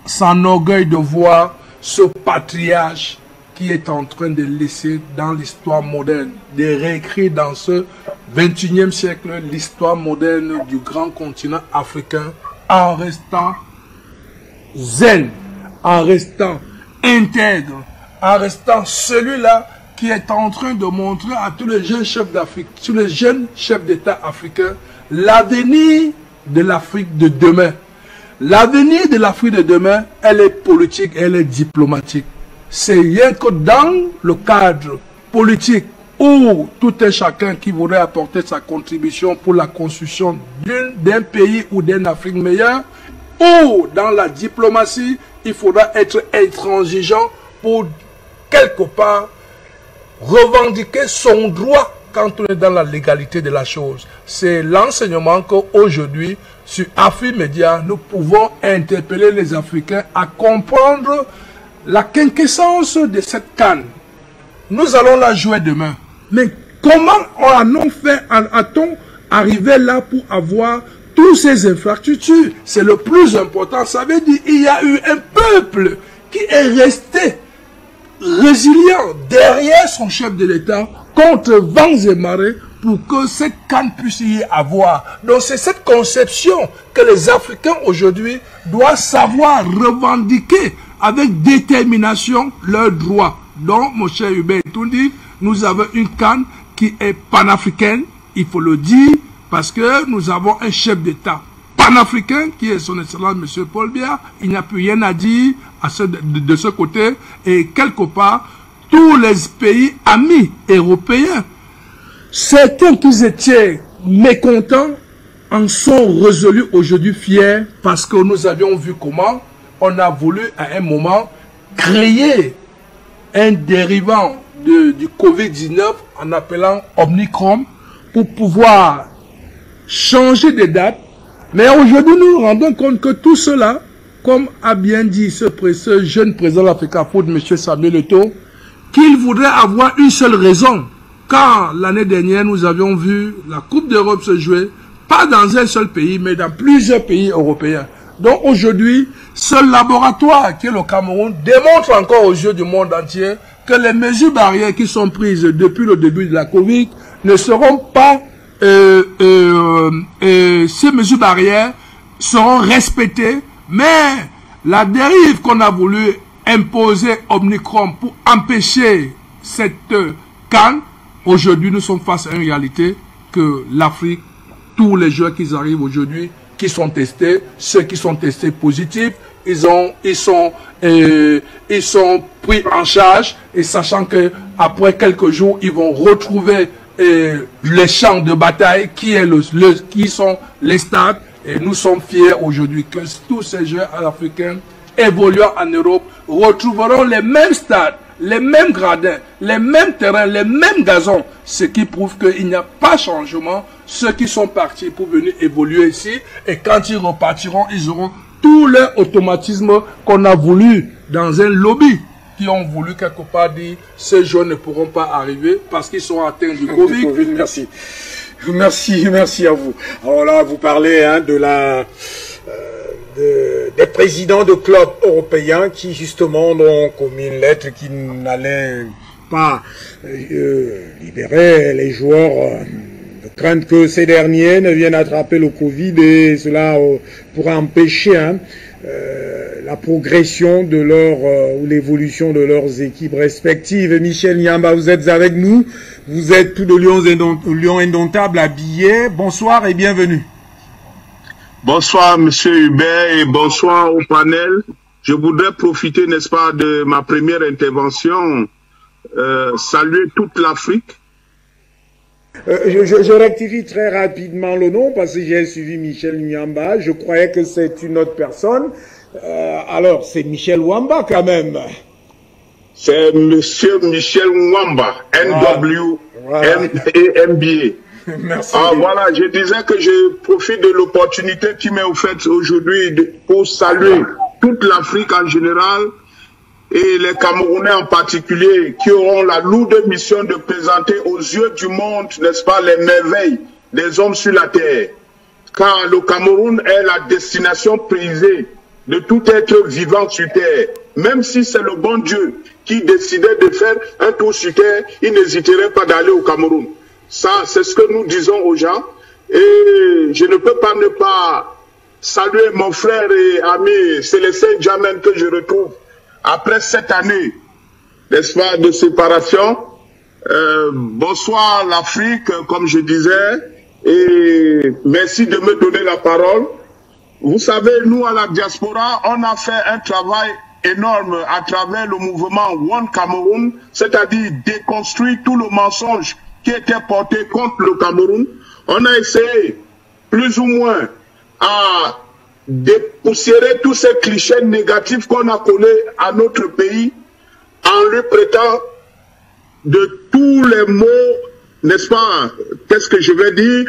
S2: s'enorgueillent de voir ce patriarche qui est en train de laisser dans l'histoire moderne, de réécrire dans ce 21e siècle l'histoire moderne du grand continent africain en restant zen, en restant intègre, en restant celui-là qui est en train de montrer à tous les jeunes chefs d'Afrique, tous les jeunes chefs d'État africains, l'avenir de l'Afrique de demain. L'avenir de l'Afrique de demain, elle est politique, elle est diplomatique. C'est rien que dans le cadre politique où tout un chacun qui voudrait apporter sa contribution pour la construction d'un pays ou d'une Afrique meilleure, ou dans la diplomatie, il faudra être intransigeant pour quelque part revendiquer son droit quand on est dans la légalité de la chose. C'est l'enseignement qu'aujourd'hui, sur Afrimédia, nous pouvons interpeller les Africains à comprendre la quinquessence de cette CAN. Nous allons la jouer demain. Mais comment a-t-on arrivé là pour avoir toutes ces infrastructures? C'est le plus important. Ça veut dire qu'il y a eu un peuple qui est resté résilient derrière son chef de l'État contre vents et marées pour que cette CAN puisse y avoir. Donc c'est cette conception que les Africains aujourd'hui doivent savoir revendiquer avec détermination leurs droits. Donc, mon cher Hubert Toundi, nous avons une CAN qui est panafricaine, il faut le dire, parce que nous avons un chef d'État panafricain qui est son excellence M. Paul Biya. Il n'y a plus rien à dire de ce côté. Et quelque part, tous les pays amis européens, certains qui étaient mécontents, en sont résolus aujourd'hui fiers parce que nous avions vu comment on a voulu à un moment créer un dérivant du Covid-19 en appelant Omicron pour pouvoir changer de date. Mais aujourd'hui, nous nous rendons compte que tout cela, comme a bien dit ce jeune président de l'Africa Foot, M. Samuel Eto'o, qu'il voudrait avoir une seule raison. Quand l'année dernière, nous avions vu la Coupe d'Europe se jouer, pas dans un seul pays, mais dans plusieurs pays européens. Donc aujourd'hui, ce laboratoire qui est le Cameroun démontre encore aux yeux du monde entier que les mesures barrières qui sont prises depuis le début de la Covid ne seront pas, ces mesures barrières seront respectées, mais la dérive qu'on a voulu imposer Omicron pour empêcher cette CAN, aujourd'hui nous sommes face à une réalité que l'Afrique, tous les joueurs qui arrivent aujourd'hui, qui sont testés, ceux qui sont testés positifs, ils sont pris en charge, et sachant que après quelques jours, ils vont retrouver les champs de bataille qui sont les stades, et nous sommes fiers aujourd'hui que tous ces joueurs africains évoluant en Europe retrouveront les mêmes stades, les mêmes gradins, les mêmes terrains, les mêmes gazons, ce qui prouve qu'il n'y a pas de changement. Ceux qui sont partis pour venir évoluer ici, et quand ils repartiront, ils auront tout leur automatisme qu'on a voulu dans un lobby, qui ont voulu quelque part dire ces jeunes ne pourront pas arriver parce qu'ils sont atteints du Covid.
S1: Merci. Merci à vous. Alors là, vous parlez des présidents de clubs européens qui justement ont commis une lettre qui n'allait pas libérer les joueurs de crainte que ces derniers ne viennent attraper le Covid, et cela pourrait empêcher la progression de ou l'évolution de leurs équipes respectives. Michel Nyamba, vous êtes avec nous. Vous êtes tout de Lion Indomptable habillé. Bonsoir et bienvenue.
S5: Bonsoir, Monsieur Hubert, et bonsoir au panel. Je voudrais profiter, n'est-ce pas, de ma première intervention, saluer toute l'Afrique.
S1: Je rectifie très rapidement le nom parce que j'ai suivi Michel Nyamba. Je croyais que c'est une autre personne. Alors, c'est Michel Wamba quand même.
S5: C'est Monsieur Michel Wamba, NWMBA.
S1: Merci.
S5: Voilà, je disais que je profite de l'opportunité qui m'est offerte aujourd'hui pour saluer toute l'Afrique en général et les Camerounais en particulier, qui auront la lourde mission de présenter aux yeux du monde, n'est-ce pas, les merveilles des hommes sur la terre. Car le Cameroun est la destination prisée de tout être vivant sur terre. Même si c'est le bon Dieu qui décidait de faire un tour sur terre, il n'hésiterait pas d'aller au Cameroun. Ça, c'est ce que nous disons aux gens. Et je ne peux pas ne pas saluer mon frère et ami Célestin Djamène que je retrouve après cette année, n'est-ce pas, de séparation. Bonsoir l'Afrique, comme je disais, et merci de me donner la parole. Vous savez, nous à la diaspora, on a fait un travail énorme à travers le mouvement One Cameroun, c'est-à-dire déconstruire tout le mensonge qui était porté contre le Cameroun. On a essayé, plus ou moins, à dépoussiérer tous ces clichés négatifs qu'on a collés à notre pays en lui prêtant de tous les mots, n'est-ce pas, qu'est-ce que je vais dire,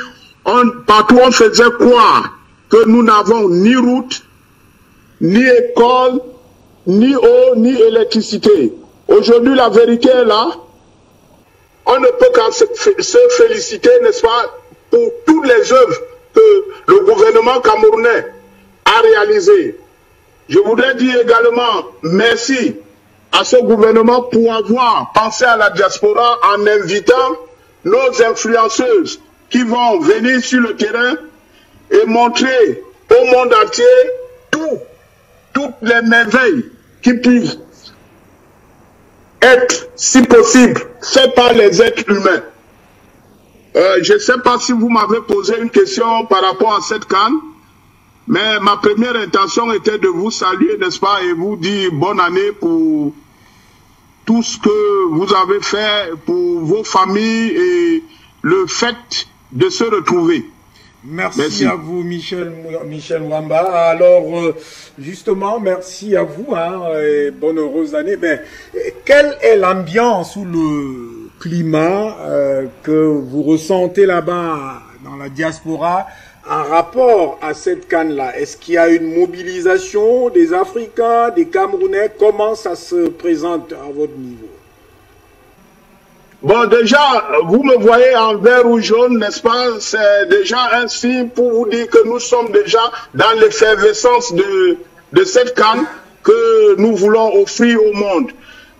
S5: partout on faisait croire que nous n'avons ni route, ni école, ni eau, ni électricité. Aujourd'hui, la vérité est là. On ne peut qu'en se féliciter, n'est-ce pas, pour toutes les œuvres que le gouvernement camerounais a réalisées. Je voudrais dire également merci à ce gouvernement pour avoir pensé à la diaspora en invitant nos influenceuses qui vont venir sur le terrain et montrer au monde entier toutes les merveilles qui puissent être, si possible, faites par les êtres humains. Je ne sais pas si vous m'avez posé une question par rapport à cette CAN, mais ma première intention était de vous saluer, n'est-ce pas, et vous dire bonne année pour tout ce que vous avez fait pour vos familles et le fait de se retrouver.
S1: Merci à vous, Michel Mwamba. Alors, justement, merci à vous, hein, et bonne heureuse année. Ben, quelle est l'ambiance ou le climat que vous ressentez là-bas, dans la diaspora, en rapport à cette CAN-là? Est-ce qu'il y a une mobilisation des Africains, des Camerounais? Comment ça se présente à votre niveau?
S5: Bon, déjà, vous me voyez en vert ou jaune, n'est-ce pas? C'est déjà un signe pour vous dire que nous sommes déjà dans l'effervescence de cette CAN que nous voulons offrir au monde.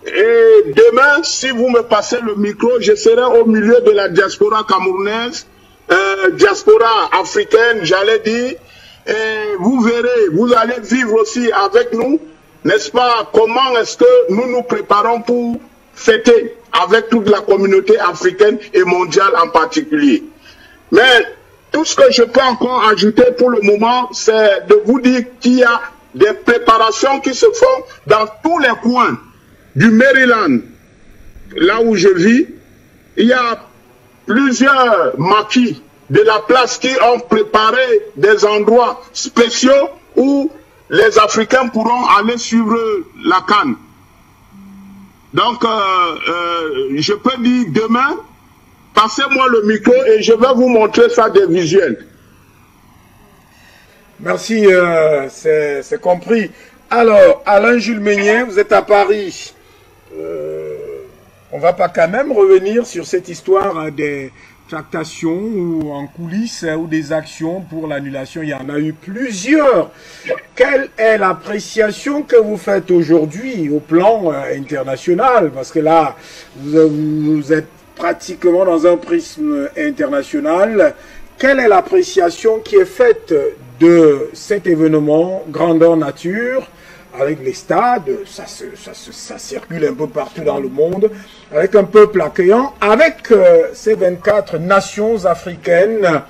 S5: Et demain, si vous me passez le micro, je serai au milieu de la diaspora camerounaise, diaspora africaine, j'allais dire, et vous verrez, vous allez vivre aussi avec nous, n'est-ce pas? Comment est-ce que nous nous préparons pour fêter avec toute la communauté africaine et mondiale en particulier. Mais tout ce que je peux encore ajouter pour le moment, c'est de vous dire qu'il y a des préparations qui se font dans tous les coins du Maryland, là où je vis. Il y a plusieurs maquis de la place qui ont préparé des endroits spéciaux où les Africains pourront aller suivre la CAN. Donc, je peux dire demain, passez-moi le micro et je vais vous montrer ça des visuels.
S1: Merci, c'est compris. Alors, Alain Jules Meignet, vous êtes à Paris. On va pas quand même revenir sur cette histoire des tractations ou en coulisses ou des actions pour l'annulation. Il y en a eu plusieurs. Quelle est l'appréciation que vous faites aujourd'hui au plan international? Parce que là, vous êtes pratiquement dans un prisme international. Quelle est l'appréciation qui est faite de cet événement grandeur nature? Avec les stades, ça circule un peu partout dans le monde, avec un peuple accueillant, avec ces 24 nations africaines,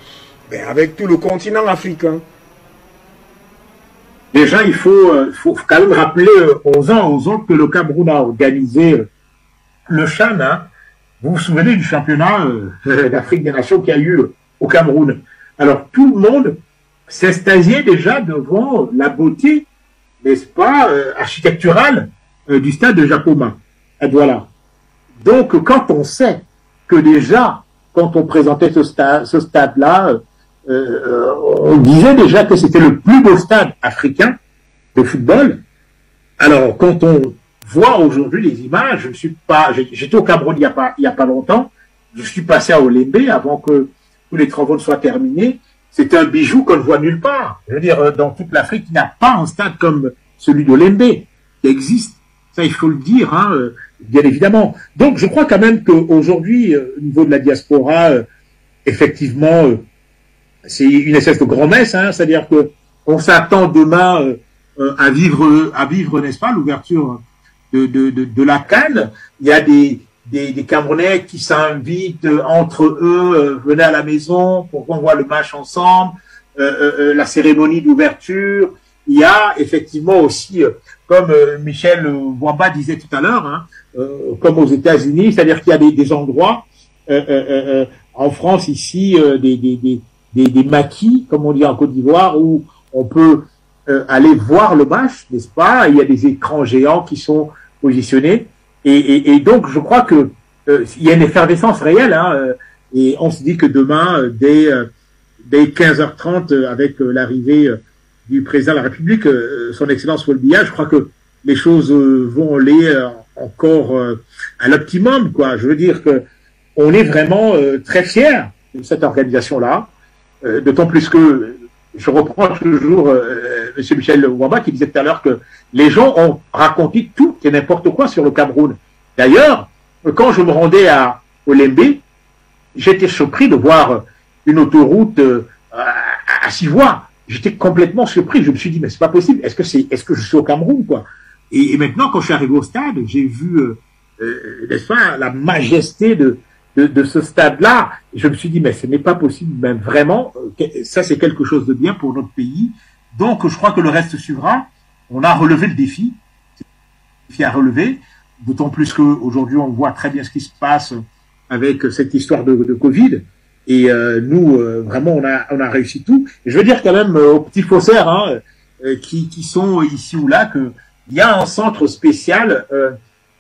S1: ben avec tout le continent africain.
S4: Déjà, il faut quand même rappeler aux uns que le Cameroun a organisé le CHAN. Hein. Vous vous souvenez du championnat d'Afrique des Nations qu'il y a eu au Cameroun. Alors, tout le monde s'extasiait déjà devant la beauté, n'est-ce pas, architecturale du stade de Japoma. Et voilà. Donc, quand on sait que déjà, quand on présentait ce stade-là, on disait déjà que c'était le plus beau stade africain de football. Alors, quand on voit aujourd'hui les images, j'étais au Cameroun il y a pas longtemps, je suis passé à Olembe avant que tous les travaux ne soient terminés. C'est un bijou qu'on ne voit nulle part. Je veux dire, dans toute l'Afrique, il n'y a pas un stade comme celui d'Olembe qui existe. Ça, il faut le dire, hein, bien évidemment. Donc, je crois quand même qu'aujourd'hui, au niveau de la diaspora, effectivement, c'est une espèce de grand-messe, hein, c'est-à-dire que on s'attend demain à vivre, n'est-ce pas, l'ouverture de la CAN. Il y a des Camerounais qui s'invitent entre eux, venez à la maison pour qu'on voit le match ensemble, la cérémonie d'ouverture. Il y a effectivement aussi, comme Michel Mwamba disait tout à l'heure, hein, comme aux États-Unis, c'est-à-dire qu'il y a des endroits, en France ici, des maquis, comme on dit en Côte d'Ivoire, où on peut aller voir le match, n'est-ce pas? Il y a des écrans géants qui sont positionnés. Et donc, je crois que il y a une effervescence réelle, hein, et on se dit que demain, dès 15h30, avec l'arrivée du président de la République, son Excellence Wolbiya, je crois que les choses vont aller encore à l'optimum, quoi. Je veux dire que on est vraiment très fiers de cette organisation-là, d'autant plus que je reprends toujours M. Michel Mwamba qui disait tout à l'heure que les gens ont raconté tout et n'importe quoi sur le Cameroun. D'ailleurs, quand je me rendais à Olembe, j'étais surpris de voir une autoroute à 6 voies. J'étais complètement surpris. Je me suis dit, mais c'est pas possible. Est-ce que je suis au Cameroun, quoi? Et maintenant, quand je suis arrivé au stade, j'ai vu, n'est-ce pas, la majesté de ce stade-là. Je me suis dit, mais ce n'est pas possible, même vraiment. Ça, c'est quelque chose de bien pour notre pays. Donc, je crois que le reste suivra. On a relevé le défi. C'est un défi à relever. D'autant plus qu'aujourd'hui, on voit très bien ce qui se passe avec cette histoire de Covid. Et nous, vraiment, on a réussi tout. Et je veux dire quand même aux petits faussaires hein, qui sont ici ou là que il y a un centre spécial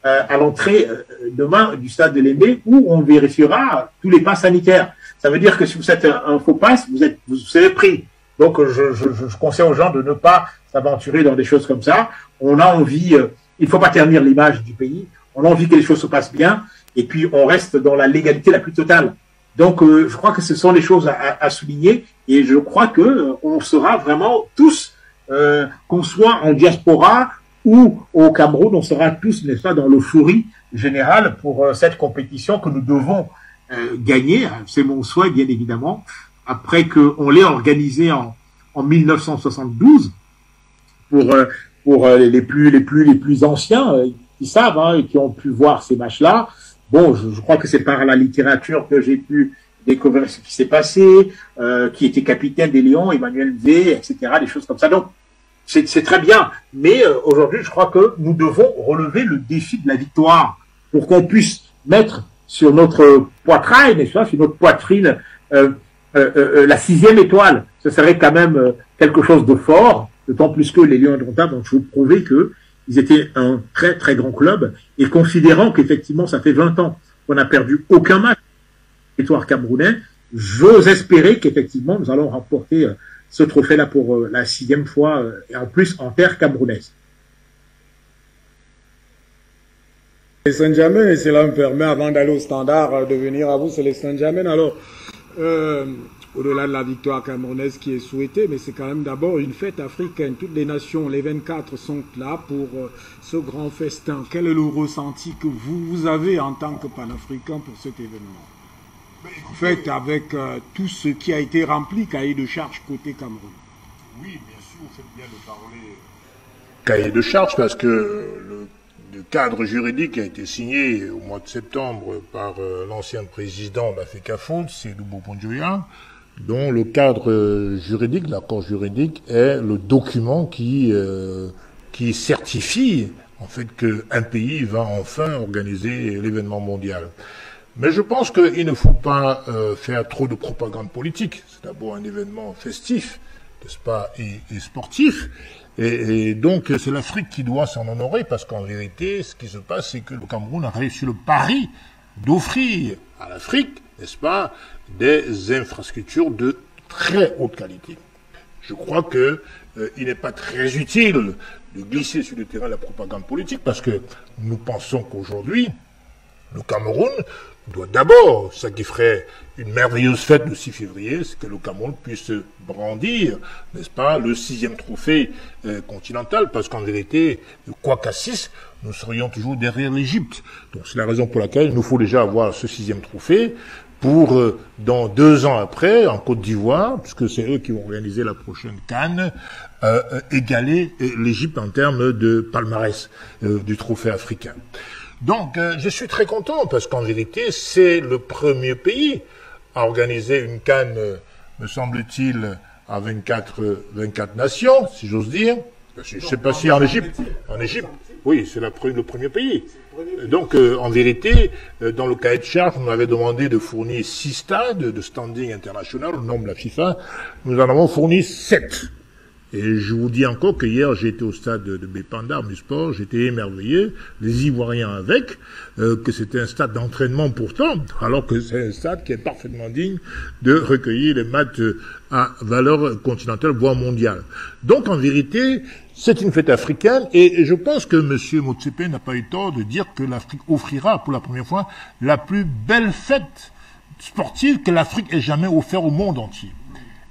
S4: à l'entrée demain du stade de l'Embé où on vérifiera tous les passes sanitaires. Ça veut dire que si vous êtes un faux passe, vous serez pris. Donc je conseille aux gens de ne pas s'aventurer dans des choses comme ça. On a envie, il faut pas ternir l'image du pays. On a envie que les choses se passent bien et puis on reste dans la légalité la plus totale. Donc je crois que ce sont les choses à souligner et je crois que on sera vraiment tous, qu'on soit en diaspora ou au Cameroun, on sera tous, n'est-ce pas, dans l'euphorie générale pour cette compétition que nous devons gagner. C'est mon souhait, bien évidemment. Après qu'on l'ait organisée en 1972 pour les plus anciens qui savent hein, et qui ont pu voir ces matchs-là. Bon, je crois que c'est par la littérature que j'ai pu découvrir ce qui s'est passé, qui était capitaine des Lions, Emmanuel V, etc., des choses comme ça. Donc, c'est très bien. Mais aujourd'hui, je crois que nous devons relever le défi de la victoire pour qu'on puisse mettre sur notre poitrail, n'est-ce pas, sur notre poitrine, la 6e étoile. Ce serait quand même quelque chose de fort, d'autant plus que les Lions indomptables ont toujours prouvé que ils étaient un très très grand club, et considérant qu'effectivement ça fait 20 ans qu'on n'a perdu aucun match sur le territoire camerounais, j'ose espérer qu'effectivement nous allons remporter ce trophée-là pour la 6e fois, et en plus en terre camerounaise.
S1: Les Saint-Germain, et cela me permet, avant d'aller au standard, de venir à vous, c'est les Saint-Germain. Alors, au-delà de la victoire camerounaise qui est souhaitée, mais c'est quand même d'abord une fête africaine. Toutes les nations, les 24 sont là pour ce grand festin. Quel est le ressenti que vous avez en tant que panafricain pour cet événement? Faites avec tout ce qui a été rempli, cahier de charge côté Cameroun.
S3: Oui, bien sûr, vous faites bien de parler cahier de charge parce que le cadre juridique a été signé au mois de septembre par l'ancien président de la FECAFOOT, Seydou Boponjoya, dont le cadre juridique, l'accord juridique, est le document qui certifie en fait qu'un pays va enfin organiser l'événement mondial. Mais je pense qu'il ne faut pas faire trop de propagande politique. C'est d'abord un événement festif, n'est-ce pas, et sportif. Et donc, c'est l'Afrique qui doit s'en honorer, parce qu'en vérité, ce qui se passe, c'est que le Cameroun a réussi le pari d'offrir à l'Afrique, n'est-ce pas, des infrastructures de très haute qualité. Je crois que il n'est pas très utile de glisser sur le terrain la propagande politique, parce que nous pensons qu'aujourd'hui, le Cameroun doit d'abord, ça qui ferait une merveilleuse fête le 6 février, c'est que le Cameroun puisse brandir, n'est-ce pas, le 6e trophée continental, parce qu'en vérité, quoi qu'à 6, nous serions toujours derrière l'Égypte. Donc c'est la raison pour laquelle il nous faut déjà avoir ce 6e trophée pour, dans 2 ans après, en Côte d'Ivoire, puisque c'est eux qui vont organiser la prochaine CAN, égaler l'Égypte en termes de palmarès du trophée africain. Donc, je suis très content, parce qu'en vérité, c'est le premier pays à organiser une CAN, me semble-t-il, à 24 nations, si j'ose dire. Je ne sais pas si en Égypte, oui, c'est le premier pays. Donc, en vérité, dans le cahier de charge, on avait demandé de fournir 6 stades de standing international, au nom de la FIFA. Nous en avons fourni 7. Et je vous dis encore que hier, j'ai été au stade de Bépanda, Omnisport, j'étais émerveillé, les Ivoiriens avec, que c'était un stade d'entraînement pourtant, alors que c'est un stade qui est parfaitement digne de recueillir les matchs à valeur continentale, voire mondiale. Donc, en vérité, c'est une fête africaine, et je pense que M. Motsepe n'a pas eu tort de dire que l'Afrique offrira, pour la première fois, la plus belle fête sportive que l'Afrique ait jamais offert au monde entier.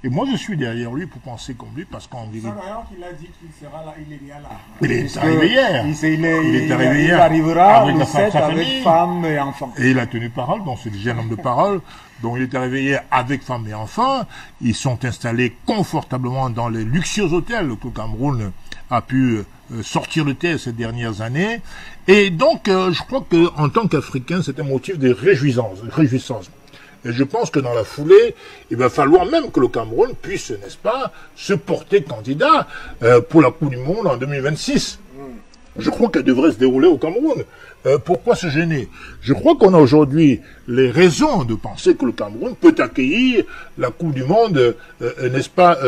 S3: Et moi, je suis derrière lui pour penser comme lui, parce qu'en vérité...
S1: Il a dit qu'il sera là, il est déjà là.
S3: Il est arrivé hier.
S1: Il arrivera le 7 avec femmes et enfants.
S3: Et il a tenu parole, donc c'est déjà un homme de parole. Donc il est arrivé hier avec femmes et enfants. Ils sont installés confortablement dans les luxueux hôtels que le Cameroun a pu sortir de terre ces dernières années. Et donc, je crois qu'en tant qu'Africain, c'est un motif de réjouissance. Et je pense que dans la foulée, il va falloir même que le Cameroun puisse, n'est-ce pas, se porter candidat pour la Coupe du Monde en 2026. je crois qu'elle devrait se dérouler au Cameroun. Pourquoi se gêner? Je crois qu'on a aujourd'hui les raisons de penser que le Cameroun peut accueillir la Coupe du Monde, n'est-ce pas,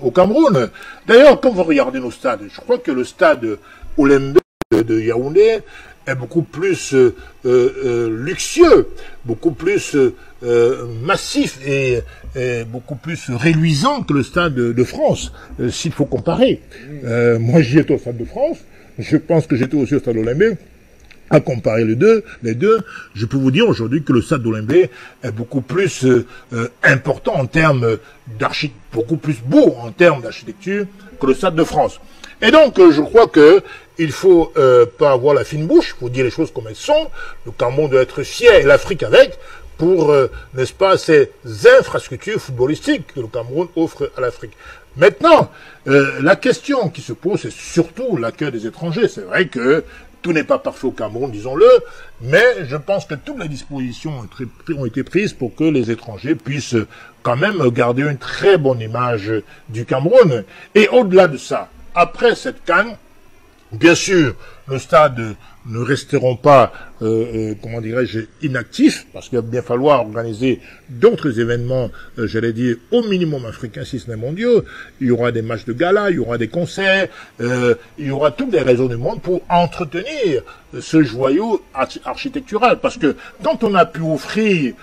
S3: au Cameroun. D'ailleurs, quand vous regardez nos stades, je crois que le stade Olembe de Yaoundé est beaucoup plus luxueux, beaucoup plus massif et beaucoup plus réluisant que le stade de France, s'il faut comparer. Moi, j'y étais au stade de France, je pense que j'étais aussi au stade Olembe. À comparer les deux, je peux vous dire aujourd'hui que le stade d'Olembe est beaucoup plus important en termes d'architecture, beaucoup plus beau en termes d'architecture que le stade de France. Et donc, je crois que il faut pas avoir la fine bouche, faut dire les choses comme elles sont. Le Cameroun doit être fier, et l'Afrique avec, pour, n'est-ce pas, ces infrastructures footballistiques que le Cameroun offre à l'Afrique. Maintenant, la question qui se pose, c'est surtout l'accueil des étrangers. C'est vrai que tout n'est pas parfait au Cameroun, disons-le, mais je pense que toutes les dispositions ont été prises pour que les étrangers puissent quand même garder une très bonne image du Cameroun. Et au-delà de ça, après cette CAN, bien sûr, le stade ne resteront pas, comment dirais-je, inactifs, parce qu'il va bien falloir organiser d'autres événements, j'allais dire, au minimum africains, si ce n'est mondiaux. Il y aura des matchs de gala, il y aura des concerts, il y aura toutes les raisons du monde pour entretenir ce joyau architectural. Parce que quand on a pu offrir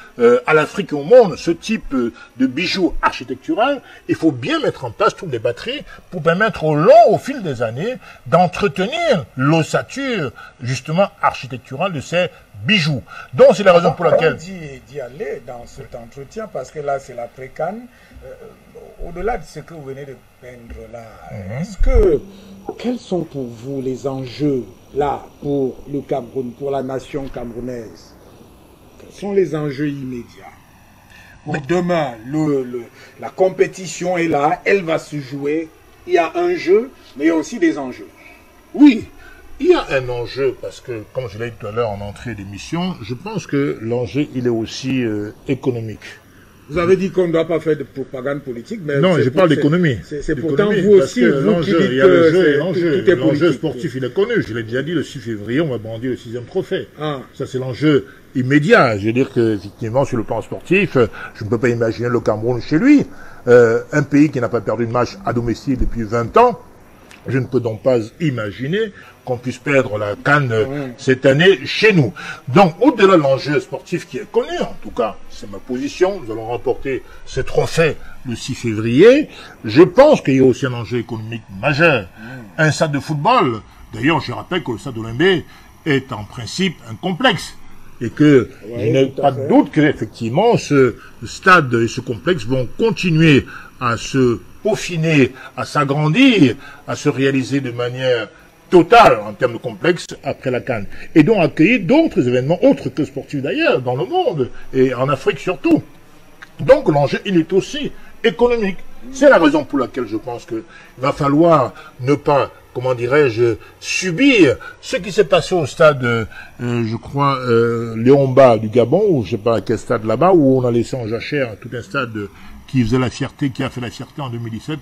S3: à l'Afrique et au monde ce type de bijoux architectural, il faut bien mettre en place toutes les batteries pour permettre au fil des années, d'entretenir l'ossature, justement, architecturale de ces bijoux. Donc, c'est la raison pour laquelle...
S1: d'y aller dans cet entretien, parce que là, c'est la pré-CAN. Au-delà de ce que vous venez de peindre là, quels sont pour vous les enjeux, là, pour le Cameroun, pour la nation camerounaise? Quels sont les enjeux immédiats? Pour demain, la compétition est là, elle va se jouer. Il y a un jeu, mais il y a aussi des enjeux.
S3: Oui, il y a un enjeu, parce que, comme je l'ai dit tout à l'heure en entrée d'émission, je pense que l'enjeu, il est aussi économique.
S1: Vous avez dit qu'on ne doit pas faire de propagande politique, mais...
S3: Non, je parle d'économie.
S1: C'est pourtant vous aussi, vous qui dites
S3: il y a le jeu et
S1: l'enjeu.
S3: L'enjeu sportif, il est connu. Je l'ai déjà dit, le 6 février, on va brandir le 6e trophée.
S1: Ah.
S3: Ça, c'est l'enjeu immédiat. Je veux dire que, effectivement, sur le plan sportif, je ne peux pas imaginer le Cameroun chez lui. Un pays qui n'a pas perdu de match à domicile depuis 20 ans. Je ne peux donc pas imaginer qu'on puisse perdre la CAN cette année chez nous. Donc, au-delà de l'enjeu sportif qui est connu, en tout cas, c'est ma position, nous allons remporter ce trophée le 6 février, je pense qu'il y a aussi un enjeu économique majeur. Un stade de football, d'ailleurs, je rappelle que le stade Olembe est en principe un complexe. Et que je n'ai pas de doute que, effectivement, ce stade et ce complexe vont continuer à se peaufiner, à s'agrandir, à se réaliser de manière totale en termes de complexe après la CAN. Et donc accueillir d'autres événements, autres que sportifs d'ailleurs, dans le monde, et en Afrique surtout. Donc l'enjeu, il est aussi économique. C'est la raison pour laquelle je pense qu'il va falloir ne pas, comment dirais-je, subir ce qui s'est passé au stade, je crois, Léomba du Gabon, ou je sais pas à quel stade là-bas, où on a laissé en jachère tout un stade qui faisait la fierté, qui a fait la fierté en 2017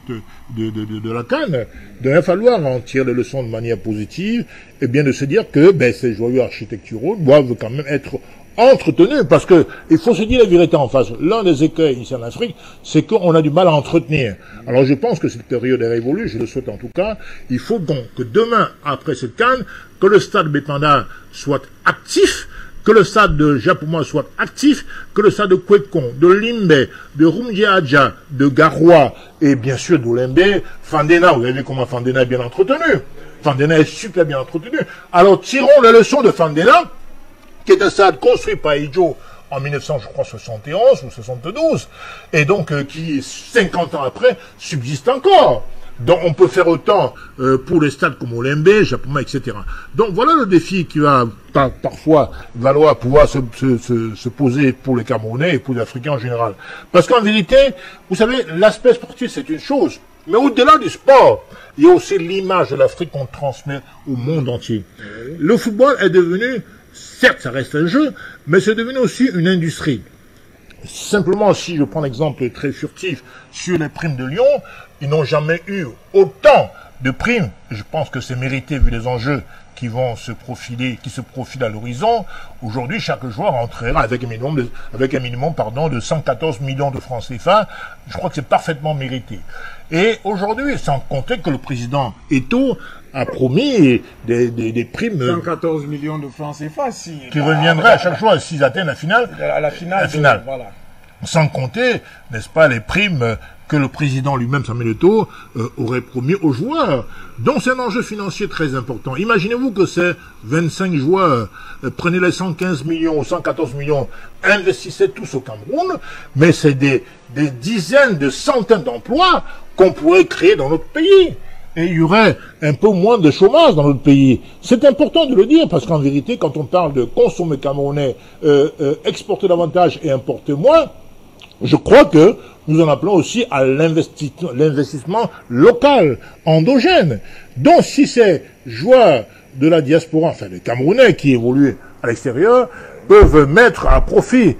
S3: de la CAN. Donc il va falloir en tirer les leçons de manière positive, et bien de se dire que ces joyaux architecturaux doivent quand même être entretenus, parce que il faut se dire la vérité en face. L'un des écueils ici en Afrique, c'est qu'on a du mal à entretenir. Alors je pense que cette période est révolue, je le souhaite en tout cas. Il faut donc que demain, après cette CAN, que le stade Bépanda soit actif, que le stade de Japoma soit actif, que le stade de Kwekon, de Limbe, de Rumdiadja, de Garoua, et bien sûr d'Olembe, Fandena, vous avez vu comment Fandena est bien entretenu. Fandena est super bien entretenu. Alors tirons les leçons de Fandena, qui est un stade construit par Idjo en 1971 ou 72, et donc qui, 50 ans après, subsiste encore. Donc on peut faire autant pour les stades comme Olembe, Japoma, etc. Donc voilà le défi qui va parfois valoir pouvoir se poser pour les Camerounais et pour les Africains en général. Parce qu'en vérité, vous savez, l'aspect sportif c'est une chose, mais au-delà du sport, il y a aussi l'image de l'Afrique qu'on transmet au monde entier. Le football est devenu, certes ça reste un jeu, mais c'est devenu aussi une industrie. Simplement, si je prends l'exemple très furtif sur les primes de Lyon, ils n'ont jamais eu autant de primes. Je pense que c'est mérité vu les enjeux qui vont se profiler, qui se profilent à l'horizon. Aujourd'hui, chaque joueur entrera avec un minimum de 114 millions de francs CFA. Je crois que c'est parfaitement mérité. Et aujourd'hui, sans compter que le président Eto'o a promis des primes...
S1: 114 millions de francs CFA,
S3: qui reviendraient à chaque joueur s'ils atteignent la finale.
S1: La finale. Voilà.
S3: Sans compter, n'est-ce pas, les primes que le président lui-même, Samuel Eto'o, aurait promis aux joueurs. Donc c'est un enjeu financier très important. Imaginez-vous que ces 25 joueurs prenaient les 115 millions ou 114 millions, investissaient tous au Cameroun, mais c'est des dizaines, de centaines d'emplois qu'on pourrait créer dans notre pays. Et il y aurait un peu moins de chômage dans notre pays. C'est important de le dire, parce qu'en vérité, quand on parle de consommer camerounais, exporter davantage et importer moins, je crois que nous en appelons aussi à l'investissement local, endogène. Donc si ces joueurs de la diaspora, enfin les Camerounais qui évoluent à l'extérieur, peuvent mettre à profit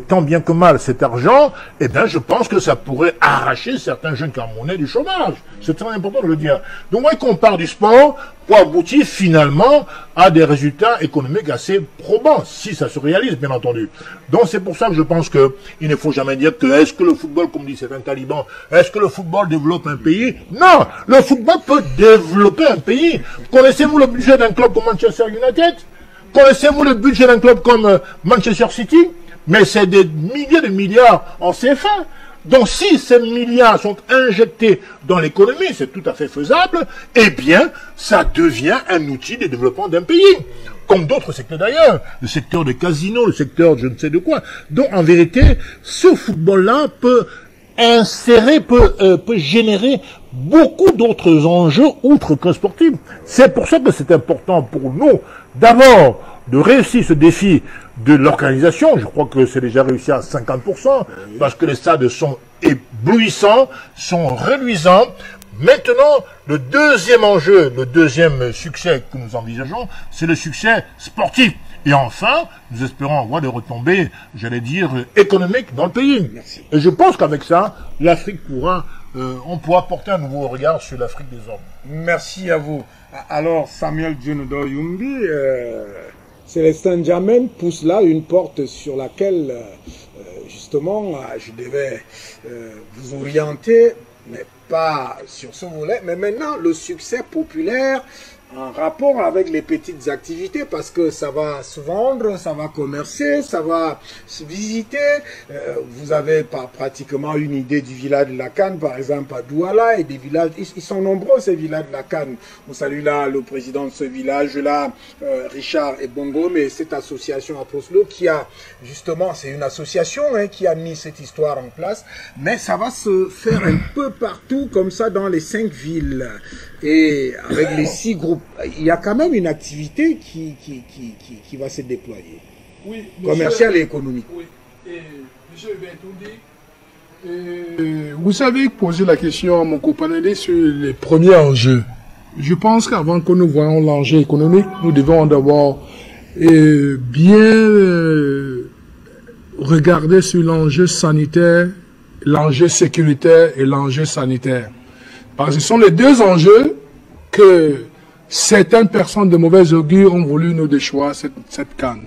S3: tant bien que mal cet argent, eh bien je pense que ça pourrait arracher certains jeunes Camerounais du chômage. C'est très important de le dire. Donc moi, qu'on part du sport pour aboutir finalement à des résultats économiques assez probants, si ça se réalise, bien entendu. Donc c'est pour ça que je pense que il ne faut jamais dire que est-ce que le football, comme dit certains talibans, est-ce que le football développe un pays? Non, le football peut développer un pays. Connaissez-vous le budget d'un club comme Manchester United? Connaissez-vous le budget d'un club comme Manchester City? Mais c'est des milliers de milliards en CFA. Donc si ces milliards sont injectés dans l'économie, c'est tout à fait faisable, eh bien, ça devient un outil de développement d'un pays. Comme d'autres secteurs d'ailleurs, le secteur des casinos, le secteur de je ne sais de quoi. Donc en vérité, ce football-là peut générer beaucoup d'autres enjeux outre que sportifs. C'est pour ça que c'est important pour nous, d'abord, de réussir ce défi de l'organisation. Je crois que c'est déjà réussi à 50%, parce que les stades sont éblouissants, sont reluisants. Maintenant, le deuxième enjeu, le deuxième succès que nous envisageons, c'est le succès sportif. Et enfin, nous espérons avoir des retombées, j'allais dire, économiques dans le pays. Merci. Et je pense qu'avec ça, l'Afrique pourra, on pourra porter un nouveau regard sur l'Afrique des hommes.
S1: Merci à vous. Alors, Samuel Dionodor Yumbi, Célestin N'Djamène pousse là une porte sur laquelle, justement, je devais vous orienter, mais pas sur ce volet. Mais maintenant, le succès populaire en rapport avec les petites activités, parce que ça va se vendre, ça va commercer, ça va se visiter. Vous avez pratiquement une idée du village de la Canne, par exemple à Douala, et des villages, ils sont nombreux ces villages de la Canne. On salue là le président de ce village-là, Richard Ebongo, mais cette association Aposlo qui a, justement, c'est une association qui a mis cette histoire en place, mais ça va se faire un peu partout, comme ça, dans les 5 villes. Et avec les 6 groupes, il y a quand même une activité qui va se déployer. Oui, commerciale et économique.
S2: Oui. Et, monsieur Bentoudi, vous avez posé la question à mon copain sur les premiers enjeux. Je pense qu'avant que nous voyons l'enjeu économique, nous devons d'abord bien regarder sur l'enjeu sanitaire, l'enjeu sécuritaire et l'enjeu sanitaire. Parce que ce sont les deux enjeux que certaines personnes de mauvaise augure ont voulu nous déchoir cette canne.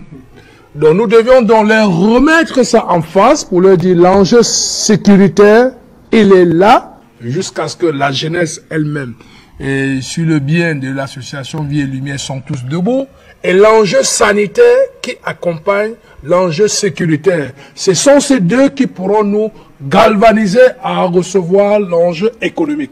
S2: Donc nous devions donc leur remettre ça en face pour leur dire l'enjeu sécuritaire, il est là jusqu'à ce que la jeunesse elle-même et sur le bien de l'association Vie et Lumière sont tous debout, et l'enjeu sanitaire qui accompagne l'enjeu sécuritaire. Ce sont ces deux qui pourront nous galvaniser à recevoir l'enjeu économique.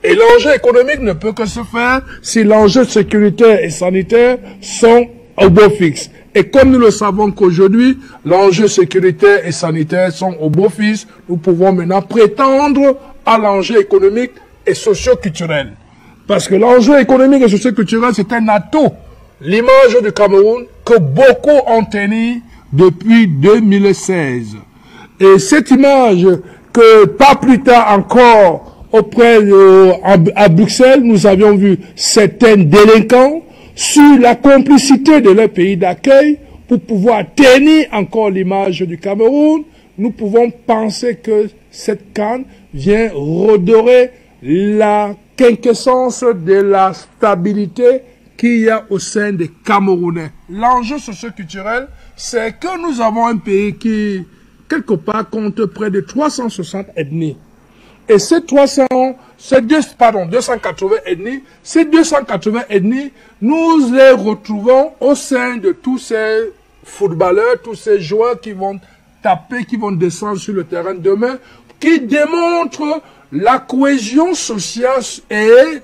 S2: Et l'enjeu économique ne peut que se faire si l'enjeu sécuritaire et sanitaire sont au beau fixe. Et comme nous le savons qu'aujourd'hui, l'enjeu sécuritaire et sanitaire sont au beau fixe, nous pouvons maintenant prétendre à l'enjeu économique et socio-culturel. Parce que l'enjeu économique et socio-culturel, c'est un atout. L'image du Cameroun que beaucoup ont tenu depuis 2016. Et cette image que pas plus tard encore, à Bruxelles, nous avions vu certains délinquants sur la complicité de leur pays d'accueil pour pouvoir tenir encore l'image du Cameroun nous pouvons penser que cette CAN vient redorer la quinquessence de la stabilité qu'il y a au sein des Camerounais. L'enjeu socio-culturel, c'est que nous avons un pays qui, quelque part, compte près de 360 ethnies. Et ces 280 ethnies, ces 280 ethnies, nous les retrouvons au sein de tous ces footballeurs, tous ces joueurs qui vont taper, qui vont descendre sur le terrain demain, qui démontrent la cohésion sociale et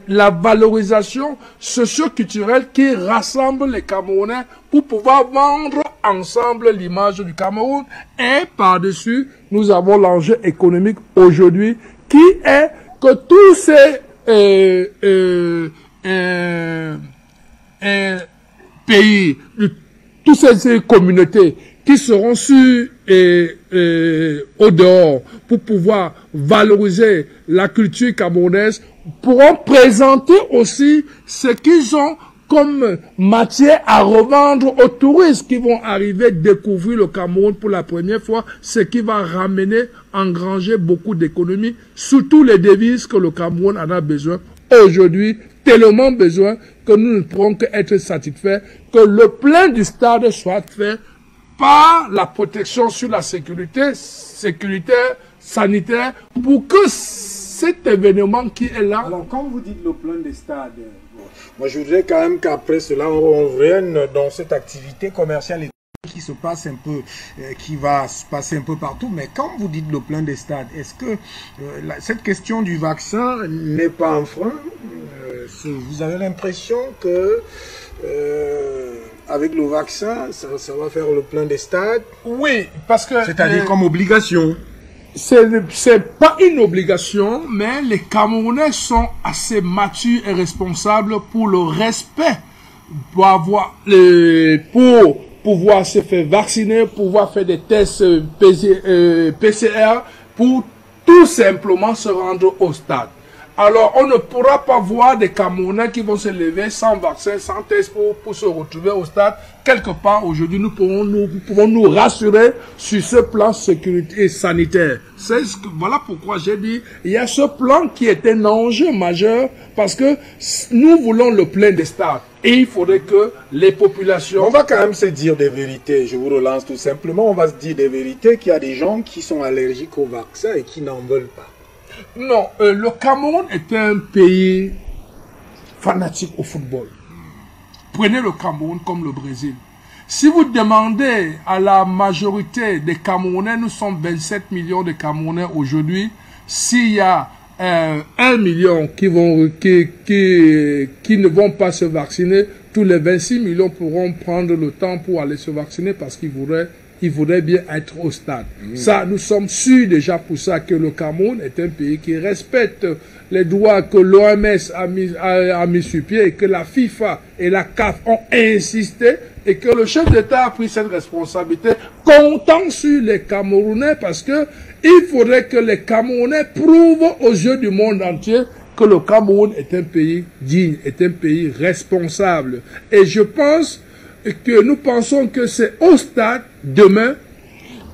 S2: la valorisation socio-culturelle qui rassemble les Camerounais pour pouvoir vendre ensemble l'image du Cameroun. Et par-dessus, nous avons l'enjeu économique aujourd'hui qui est que tous ces pays, toutes ces communautés qui seront sur au dehors pour pouvoir valoriser la culture camerounaise pourront présenter aussi ce qu'ils ont comme matière à revendre aux touristes qui vont arriver découvrir le Cameroun pour la première fois, ce qui va ramener, engranger beaucoup d'économies, surtout les devises que le Cameroun en a besoin aujourd'hui, tellement besoin que nous ne pourrons qu'être satisfaits que le plein du stade soit fait par la protection sur la sécurité sanitaire pour que cet événement qui est là...
S1: Alors, quand vous dites le plein des stades, moi je voudrais quand même qu'après cela, on revienne dans cette activité commerciale qui se passe un peu, qui va se passer un peu partout. Mais quand vous dites le plein des stades, est-ce que cette question du vaccin n'est pas un frein? Vous avez l'impression que avec le vaccin, ça va faire le plein des stades?
S2: Oui, parce que...
S1: C'est-à-dire comme obligation.
S2: C'est pas une obligation, mais les Camerounais sont assez matures et responsables pour le respect, pour pouvoir se faire vacciner, pouvoir faire des tests PCR, pour tout simplement se rendre au stade. Alors, on ne pourra pas voir des Camerounais qui vont se lever sans vaccin, sans test pour se retrouver au stade. Quelque part, aujourd'hui, nous pouvons nous rassurer sur ce plan sécurité et sanitaire. Voilà pourquoi j'ai dit, il y a ce plan qui est un enjeu majeur parce que nous voulons le plein des stades. Et il faudrait que les populations...
S1: On va quand même se dire des vérités. Je vous relance tout simplement. On va se dire des vérités qu'il y a des gens qui sont allergiques au vaccin et qui n'en veulent pas.
S2: Non, le Cameroun est un pays fanatique au football. Prenez le Cameroun comme le Brésil. Si vous demandez à la majorité des Camerounais, nous sommes 27 millions de Camerounais aujourd'hui, s'il y a 1 million qui ne vont pas se vacciner, tous les 26 millions pourront prendre le temps pour aller se vacciner parce qu'ils voudraient bien être au stade. Ça, nous sommes sûrs déjà pour ça que le Cameroun est un pays qui respecte les droits que l'OMS a mis sur pied et que la FIFA et la CAF ont insisté et que le chef d'État a pris cette responsabilité comptant sur les Camerounais parce que il faudrait que les Camerounais prouvent aux yeux du monde entier que le Cameroun est un pays digne, est un pays responsable. Et je pense que nous pensons que c'est au stade demain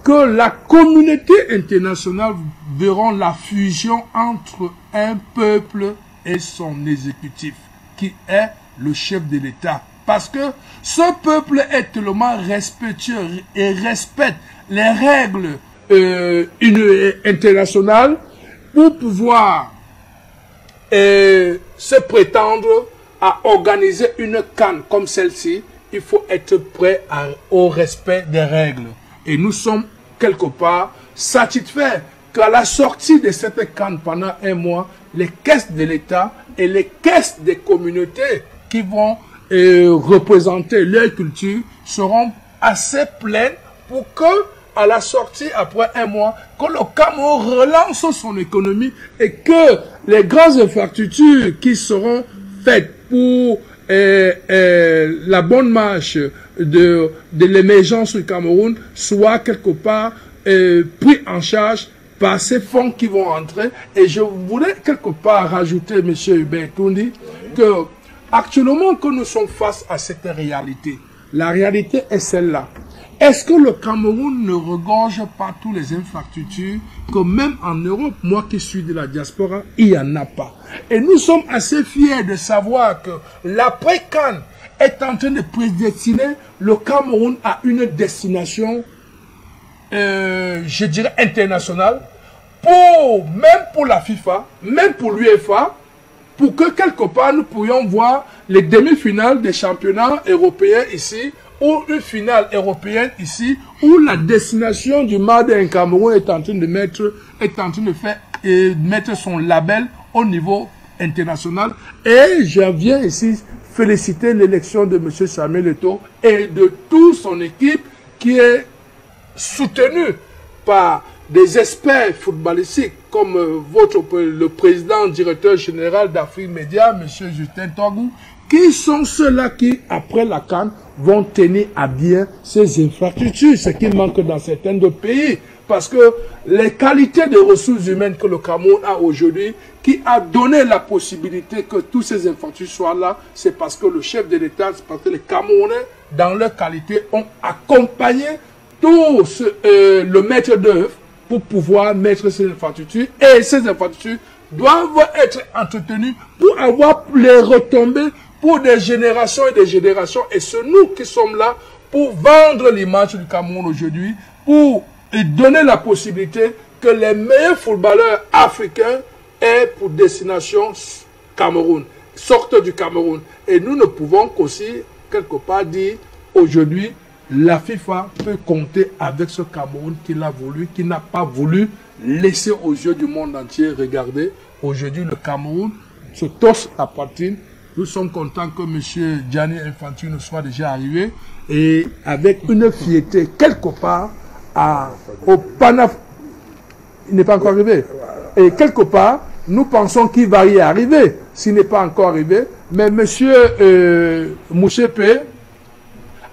S2: que la communauté internationale verra la fusion entre un peuple et son exécutif, qui est le chef de l'État. Parce que ce peuple est tellement respectueux et respecte les règles internationales pour pouvoir se prétendre à organiser une CAN comme celle-ci. Il faut être prêt au respect des règles. Et nous sommes quelque part satisfaits qu'à la sortie de cette CAN pendant 1 mois, les caisses de l'État et les caisses des communautés qui vont représenter leur culture seront assez pleines pour que, à la sortie, après 1 mois, que le Cameroun relance son économie et que les grandes infrastructures qui seront faites pour la bonne marche de l'émergence du Cameroun soit quelque part pris en charge par ces fonds qui vont entrer. Et je voulais quelque part rajouter, M. Hubert Toundi, que actuellement que nous sommes face à cette réalité, la réalité est celle-là. est-ce que le Cameroun ne regorge pas tous les infrastructures que même en Europe, moi qui suis de la diaspora, il n'y en a pas. Et nous sommes assez fiers de savoir que l'après-CAN est en train de prédestiner le Cameroun à une destination, je dirais, internationale, même pour la FIFA, même pour l'UEFA, pour que quelque part nous pourrions voir les demi-finales des championnats européens ici, ou une finale européenne ici, où la destination du Made Cameroun est en train de mettre son label au niveau international. Et je viens ici féliciter l'élection de M. Samuel Eto'o et de toute son équipe qui est soutenue par des experts footballistiques comme le président directeur général d'Afrique Média, M. Justin Togou, qui sont ceux-là qui, après la CAN, vont tenir à bien ces infrastructures, ce qui manque dans certains d'autres pays. Parce que les qualités de ressources humaines que le Cameroun a aujourd'hui, qui a donné la possibilité que tous ces infrastructures soient là, c'est parce que le chef de l'État, c'est parce que les Camerounais, dans leur qualité, ont accompagné tout le maître d'œuvre pour pouvoir mettre ces infrastructures. Et ces infrastructures doivent être entretenues pour avoir les retombées pour des générations et des générations. Et c'est nous qui sommes là pour vendre l'image du Cameroun aujourd'hui, pour donner la possibilité que les meilleurs footballeurs africains aient pour destination Cameroun, sortent du Cameroun. Et nous ne pouvons qu'aussi, quelque part, dire aujourd'hui, la FIFA peut compter avec ce Cameroun qu'il a voulu, qui n'a pas voulu laisser aux yeux du monde entier regarder. Aujourd'hui, le Cameroun se torse la poitrine. Nous sommes contents que M. Gianni Infantino soit déjà arrivé et avec une fierté quelque part au Panaf. Il n'est pas encore arrivé. Et quelque part, nous pensons qu'il va y arriver s'il n'est pas encore arrivé. Mais M. Mouchepe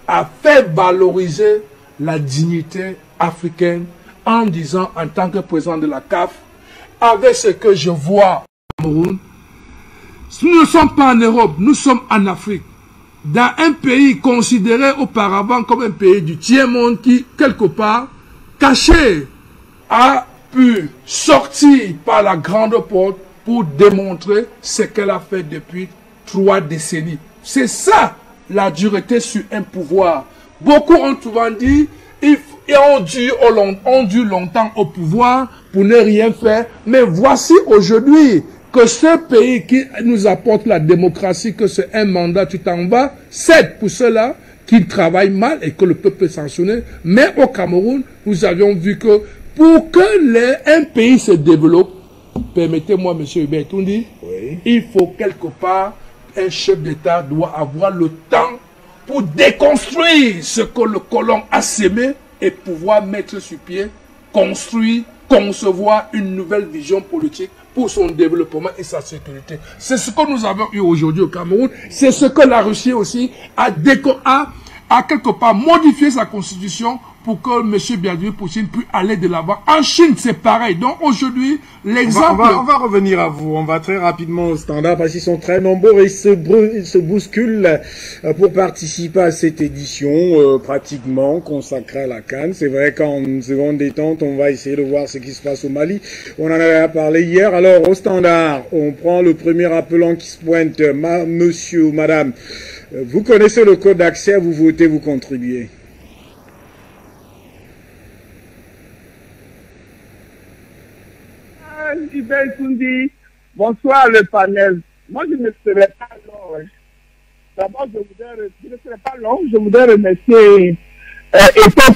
S2: a fait valoriser la dignité africaine en disant, en tant que président de la CAF, avec ce que je vois au Cameroun, nous ne sommes pas en Europe, nous sommes en Afrique. Dans un pays considéré auparavant comme un pays du tiers-monde qui, quelque part, caché, a pu sortir par la grande porte pour démontrer ce qu'elle a fait depuis 3 décennies. C'est ça, la dureté sur un pouvoir. Beaucoup ont souvent dit, on dure longtemps au pouvoir pour ne rien faire. Mais voici aujourd'hui que ce pays qui nous apporte la démocratie, que c'est un mandat, tu t'en vas, c'est pour cela qu'ils travaillent mal et que le peuple peut sanctionner. Mais au Cameroun, nous avions vu que pour que un pays se développe, permettez-moi, M. Hubert Toundi, oui, il faut quelque part, un chef d'État doit avoir le temps pour déconstruire ce que le colon a sémé et pouvoir mettre sur pied, construire, concevoir une nouvelle vision politique pour son développement et sa sécurité. C'est ce que nous avons eu aujourd'hui au Cameroun. C'est ce que la Russie aussi a quelque part modifié sa constitution pour que M. Vladimir Poutine puisse aller de l'avant. En Chine, c'est pareil. Donc aujourd'hui, l'exemple...
S1: On va revenir à vous. On va très rapidement au standard parce qu'ils sont très nombreux et ils se bousculent pour participer à cette édition pratiquement consacrée à la CAN. C'est vrai qu'en seconde détente, on va essayer de voir ce qui se passe au Mali. On en avait parlé hier. Alors, au standard, on prend le premier appelant qui se pointe. Monsieur ou madame, vous connaissez le code d'accès, vous votez, vous contribuez.
S5: Bonsoir le panel. Moi je ne serai pas long. D'abord je ne serai pas long. Je voudrais remercier Eto'o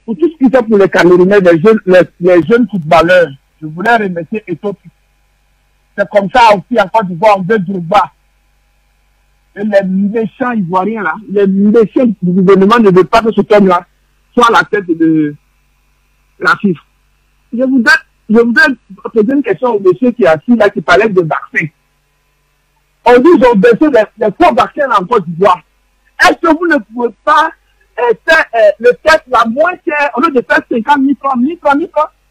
S5: pour tout ce qu'il fait pour les Camerounais, les jeunes footballeurs. Je voulais remercier Eto'o. C'est comme ça aussi en Côte d'Ivoire, on veut Drogba. Et les méchants ivoiriens là, les méchants du gouvernement ne veulent pas que ce homme-là soit à la tête de la FIFA. Je voudrais poser une question au monsieur qui est assis là, qui parlait de vaccins. On dit qu'ils ont baissé les faux vaccins en Côte d'Ivoire. Est-ce que vous ne pouvez pas faire le test la moins chère, au lieu de faire 50 000 francs,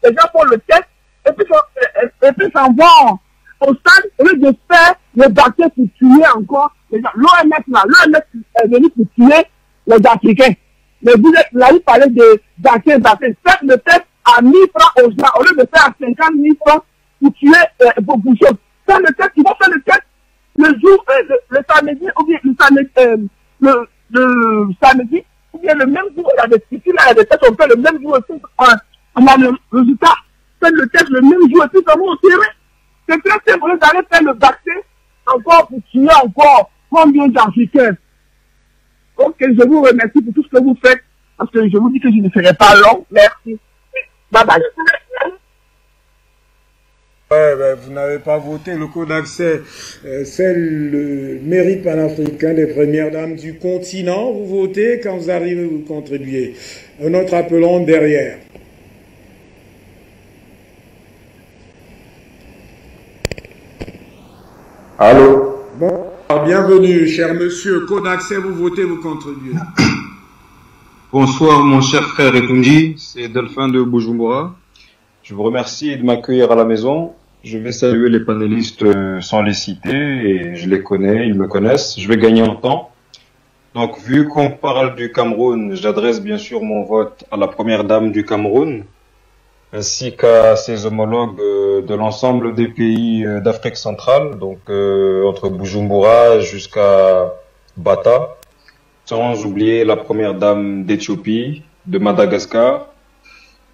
S5: les gens font le test, et puis s'envoient au stade, au lieu de faire le vaccin pour tuer encore les gens. L'OMS est venu pour tuer
S6: les Africains. Mais vous avez parlé d'accès. Faites le test à 1000 francs aux gens, au lieu de faire à 50 000 francs pour tuer vos bouchons. Faites le test, ils vont faire le test le jour, le samedi, ou bien le samedi, ou bien le même jour, il y a des tests, on fait le même jour aussi, on a le résultat. Faites le test le même jour aussi, ça va au terrain. C'est très simple, vous allez faire le vaccin encore pour tuer encore combien d'Africains. Ok, je vous remercie pour tout ce que vous faites, parce que je vous dis que je ne serai pas long. Merci. Bye bye.
S1: Ouais, ben, vous n'avez pas voté le code d'accès. C'est le mérite panafricain des premières dames du continent. Vous votez quand vous arrivez, vous contribuez. Un autre appelant derrière.
S7: Allô?
S1: Bon, bienvenue, cher monsieur. Code d'accès, vous votez, vous contribuez.
S7: Bonsoir, mon cher frère Etundi. C'est Delphin de Bujumbura. Je vous remercie de m'accueillir à la maison. Je vais saluer les panélistes sans les citer, et je les connais, ils me connaissent. Je vais gagner en temps. Donc, vu qu'on parle du Cameroun, j'adresse bien sûr mon vote à la première dame du Cameroun, ainsi qu'à ses homologues de l'ensemble des pays d'Afrique centrale, donc entre Bujumbura jusqu'à Bata, sans oublier la première dame d'Éthiopie, de Madagascar,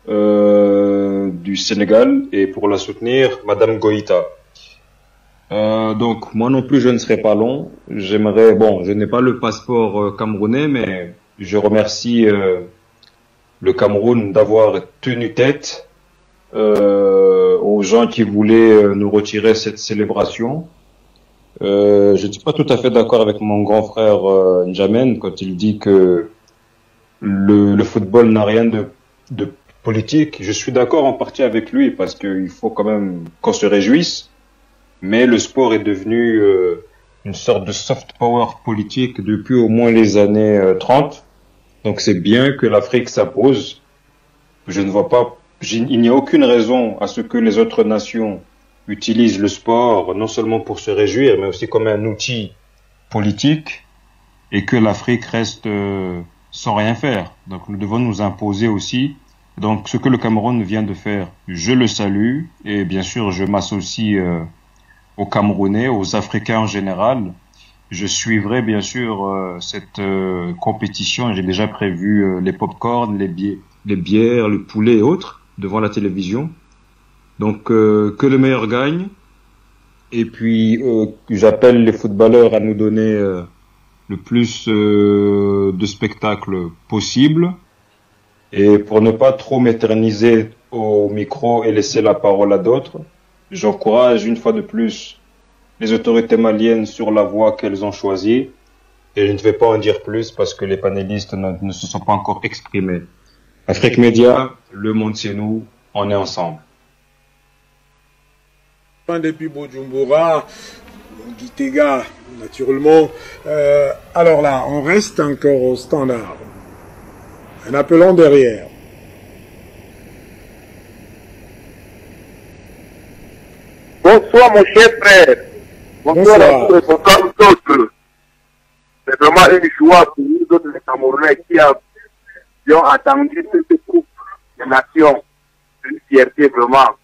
S7: du Sénégal, et pour la soutenir, Madame Goïta. Donc moi non plus je ne serai pas long. J'aimerais, bon, je n'ai pas le passeport camerounais, mais je remercie le Cameroun d'avoir tenu tête aux gens qui voulaient nous retirer cette célébration. Je ne suis pas tout à fait d'accord avec mon grand frère N'Djamène quand il dit que le football n'a rien de politique. Je suis d'accord en partie avec lui parce qu'il faut quand même qu'on se réjouisse, mais le sport est devenu une sorte de soft power politique depuis au moins les années 30. Donc c'est bien que l'Afrique s'impose. Je ne vois pas, il n'y a aucune raison à ce que les autres nations utilisent le sport non seulement pour se réjouir, mais aussi comme un outil politique, et que l'Afrique reste sans rien faire. Donc nous devons nous imposer aussi. Donc ce que le Cameroun vient de faire, je le salue, et bien sûr je m'associe aux Camerounais, aux Africains en général. Je suivrai bien sûr cette compétition. J'ai déjà prévu les pop-corn, les bières, le poulet et autres devant la télévision. Donc que le meilleur gagne. Et puis j'appelle les footballeurs à nous donner le plus de spectacles possible. Et pour ne pas trop m'éterniser au micro et laisser la parole à d'autres, j'encourage une fois de plus les autorités maliennes sur la voie qu'elles ont choisie. Et je ne vais pas en dire plus parce que les panélistes ne se sont pas encore exprimés. Afrique Média, le monde c'est nous, on est ensemble.
S1: Depuis Bujumbura, Gitega, naturellement. Alors là, on reste encore au standard. Un appelant derrière.
S8: Bonsoir mon cher frère. Bonsoir à tous les autres. C'est vraiment une joie pour nous autres les Camerounais qui ont attendu cette coupe des nations. Une fierté vraiment.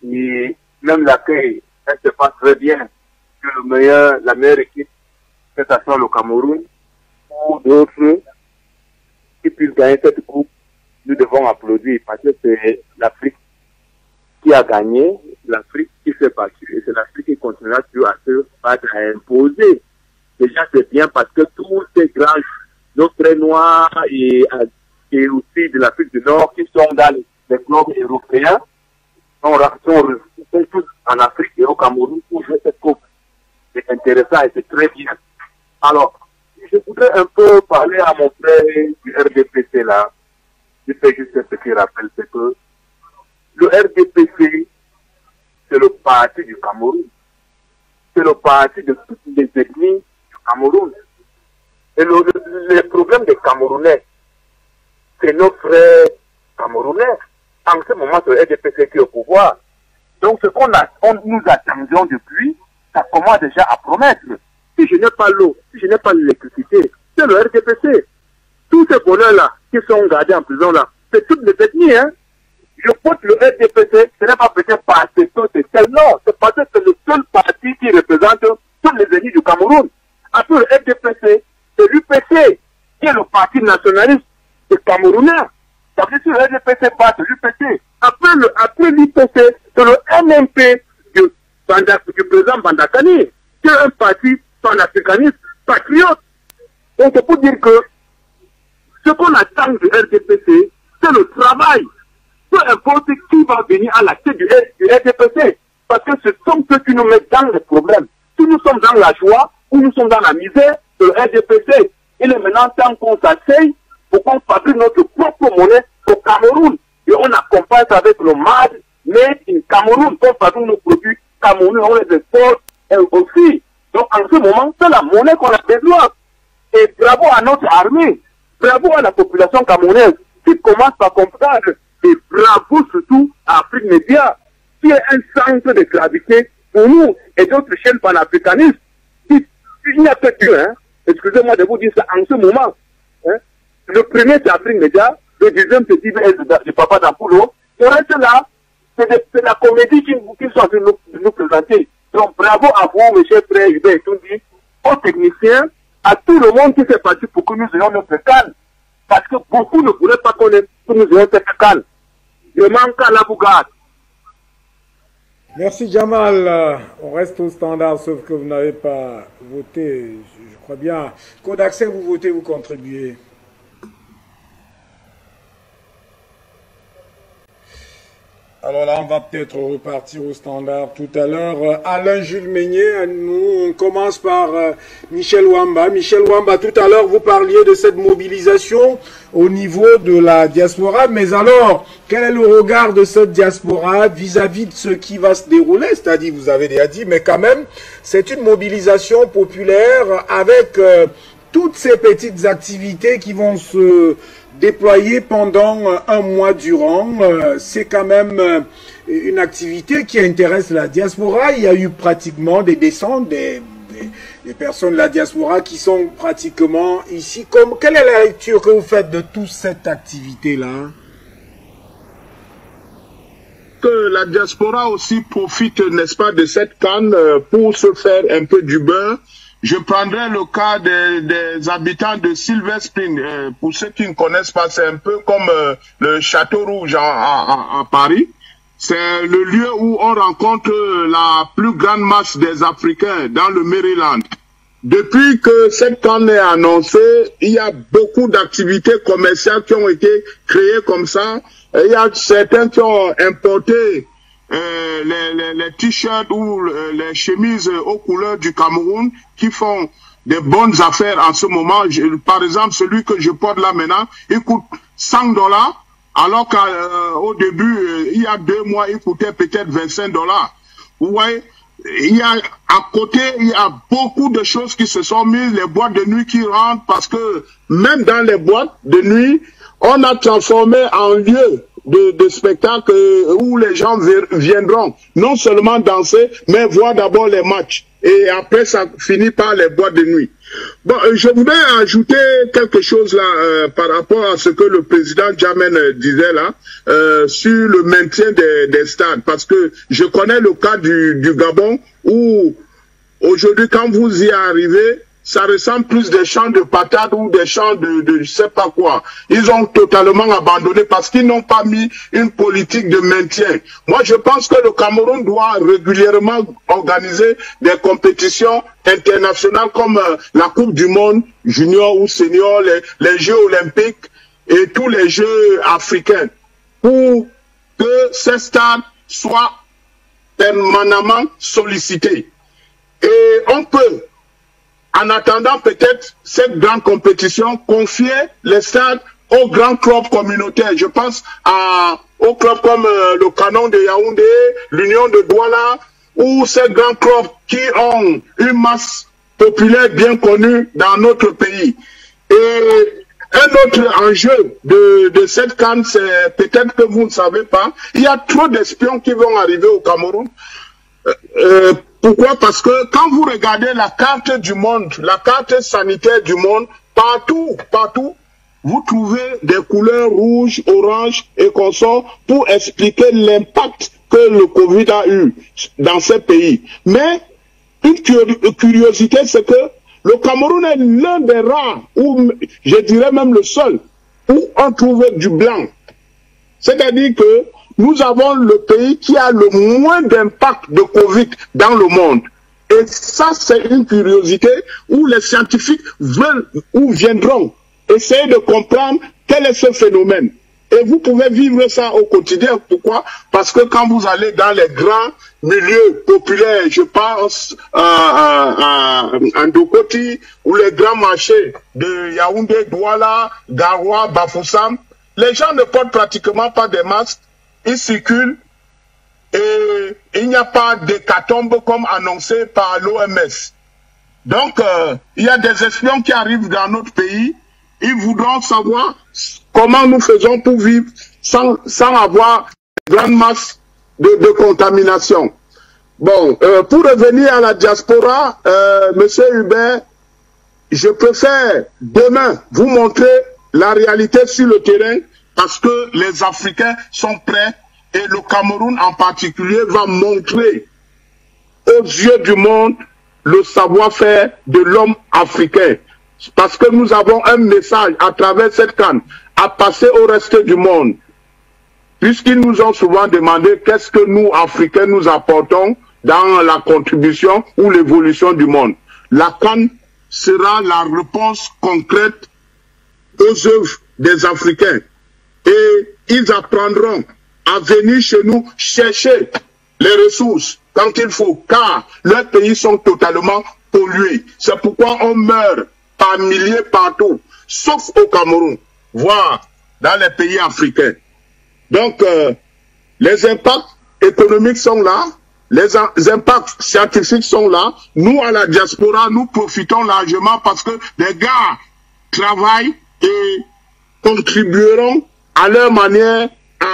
S8: Et même l'accueil, elle se passe très bien. Que la meilleure équipe, que ce soit le Cameroun ou d'autres, qui puissent gagner cette coupe, nous devons applaudir parce que c'est l'Afrique qui a gagné, l'Afrique qui fait partie, et c'est l'Afrique qui continuera toujours à se battre, à imposer. Déjà, c'est bien parce que tous ces grands, nos très noirs et aussi de l'Afrique du Nord qui sont dans les clubs européens sont tous en Afrique et au Cameroun pour jouer cette coupe. C'est intéressant et c'est très bien. Alors, je voudrais un peu parler à mon frère du RDPC là. Je fais juste ce qu'il rappelle, c'est que le RDPC, c'est le parti du Cameroun. C'est le parti de toutes les ethnies du Cameroun. Et le problème des Camerounais, c'est nos frères camerounais. En ce moment, c'est le RDPC qui est au pouvoir. Donc, ce nous attendions depuis, ça commence déjà à promettre. Si je n'ai pas l'eau, si je n'ai pas l'électricité, c'est le RDPC. tous ces bonheurs-là qui sont gardés en prison là, c'est toutes les ethnies, hein. Je porte le RDPC, ce n'est pas peut-être parce que c'est tel, non, c'est parce que c'est le seul parti qui représente tous les ethnies du Cameroun. Après le RDPC, c'est l'UPC, qui est le parti nationaliste des Camerounais. Ça veut dire que le RDPC passe l'UPC. Après l'UPC, c'est le MMP du président Bandakani, qui est un parti panafricaniste, patriote. Donc c'est pour dire que ce qu'on attend du RDPC, c'est le travail. Peu importe qui va venir à la tête du RDPC, parce que ce sont ceux qui nous mettent dans les problèmes. Si nous sommes dans la joie ou nous sommes dans la misère, le RDPC, il est maintenant temps qu'on s'asseye pour qu'on fabrique notre propre monnaie au Cameroun. Et on accompagne avec le MAD, mais in Cameroun, qu'on fabrique nos produits camerounais, on les exporte aussi. Donc en ce moment, c'est la monnaie qu'on a besoin. Et bravo à notre armée, bravo à la population camerounaise qui commence à comprendre. Et bravo surtout à Afrique Média, qui est un centre de gravité pour nous et d'autres chaînes panafricanistes. Il n'y a que Dieu, hein. Excusez-moi de vous dire ça en ce moment. Hein. Le premier c'est Afrique Média, le deuxième c'est IBS de Papa Dampoulou. Le reste là, c'est la comédie qu'ils sont en train de nous présenter. Donc bravo à vous, mes chers frères Hubert et Tundi, aux techniciens, à tout le monde qui fait partie pour que nous ayons notre canne. Parce que beaucoup ne pourraient pas connaître que nous ayons cette canne. Je manque à la bougade.
S1: Merci Jamal. On reste au standard, sauf que vous n'avez pas voté. Je crois bien. Code d'accès, vous votez, vous contribuez. Alors là, on va peut-être repartir au standard tout à l'heure. Alain Jules Meignet, nous, on commence par Michel Wamba. Michel Wamba, tout à l'heure, vous parliez de cette mobilisation au niveau de la diaspora. Mais alors, quel est le regard de cette diaspora vis-à-vis de ce qui va se dérouler? C'est-à-dire, vous avez déjà dit, mais quand même, c'est une mobilisation populaire avec toutes ces petites activités qui vont se déployé pendant un mois durant. C'est quand même une activité qui intéresse la diaspora. Il y a eu pratiquement des descentes, des personnes de la diaspora qui sont pratiquement ici. Quelle est la lecture que vous faites de toute cette activité-là?
S5: Que la diaspora aussi profite, n'est-ce pas, de cette canne pour se faire un peu du beurre. Je prendrai le cas des habitants de Silver Spring. Pour ceux qui ne connaissent pas, c'est un peu comme le Château Rouge à Paris. C'est le lieu où on rencontre la plus grande masse des Africains dans le Maryland. Depuis que cette canne est annoncée, il y a beaucoup d'activités commerciales qui ont été créées comme ça. Et il y a certains qui ont importé les t-shirts ou les chemises aux couleurs du Cameroun qui font des bonnes affaires en ce moment. Par exemple, celui que je porte là maintenant, il coûte $100, alors qu'au début, il y a 2 mois, il coûtait peut-être $25. Vous voyez, il y a à côté, il y a beaucoup de choses qui se sont mises, les boîtes de nuit qui rentrent, parce que même dans les boîtes de nuit, on a transformé en lieu de spectacle où les gens viendront non seulement danser, mais voir d'abord les matchs. Et après, ça finit par les boîtes de nuit. Bon, je voudrais ajouter quelque chose là par rapport à ce que le président Jammeh disait là sur le maintien des stades. Parce que je connais le cas du Gabon où aujourd'hui, quand vous y arrivez, ça ressemble plus des champs de patates ou des champs de je sais pas quoi. Ils ont totalement abandonné parce qu'ils n'ont pas mis une politique de maintien. Moi, je pense que le Cameroun doit régulièrement organiser des compétitions internationales comme la Coupe du Monde junior ou senior, les Jeux olympiques et tous les Jeux africains pour que ces stades soient permanemment sollicités. Et on peut, en attendant peut-être cette grande compétition, confier les stades aux grands clubs communautaires. Je pense aux clubs comme le Canon de Yaoundé, l'Union de Douala, ou ces grands clubs qui ont une masse populaire bien connue dans notre pays. Et un autre enjeu de cette CAN, c'est peut-être que vous ne savez pas, il y a trop d'espions qui vont arriver au Cameroun. Pourquoi? Parce que quand vous regardez la carte du monde, la carte sanitaire du monde, partout, vous trouvez des couleurs rouges, orange et consort pour expliquer l'impact que le Covid a eu dans ces pays. Mais une curiosité, c'est que le Cameroun est l'un des rares, ou je dirais même le seul, où on trouve du blanc. C'est-à-dire que nous avons le pays qui a le moins d'impact de Covid dans le monde. Et ça, c'est une curiosité où les scientifiques veulent ou viendront essayer de comprendre quel est ce phénomène. Et vous pouvez vivre ça au quotidien. Pourquoi? Parce que quand vous allez dans les grands milieux populaires, je pense à Ndokoti, ou les grands marchés de Yaoundé, Douala, Garoua, Bafoussam, les gens ne portent pratiquement pas des masques, ils circulent et il n'y a pas d'hécatombe comme annoncé par l'OMS. Donc, il y a des espions qui arrivent dans notre pays, ils voudront savoir comment nous faisons pour vivre sans avoir de grandes masses de contamination. Bon, pour revenir à la diaspora, Monsieur Hubert, je préfère demain vous montrer la réalité sur le terrain parce que les Africains sont prêts et le Cameroun en particulier va montrer aux yeux du monde le savoir-faire de l'homme africain. Parce que nous avons un message à travers cette CAN à passer au reste du monde. Puisqu'ils nous ont souvent demandé qu'est-ce que nous, Africains, nous apportons dans la contribution ou l'évolution du monde. La CAN sera la réponse concrète aux œuvres des Africains. Et ils apprendront à venir chez nous chercher les ressources quand il faut, car leurs pays sont totalement pollués. C'est pourquoi on meurt par milliers partout, sauf au Cameroun, voire dans les pays africains. Donc, les impacts économiques sont là, les impacts scientifiques sont là. Nous, à la diaspora, nous profitons largement parce que les gars travaillent et contribueront à leur manière à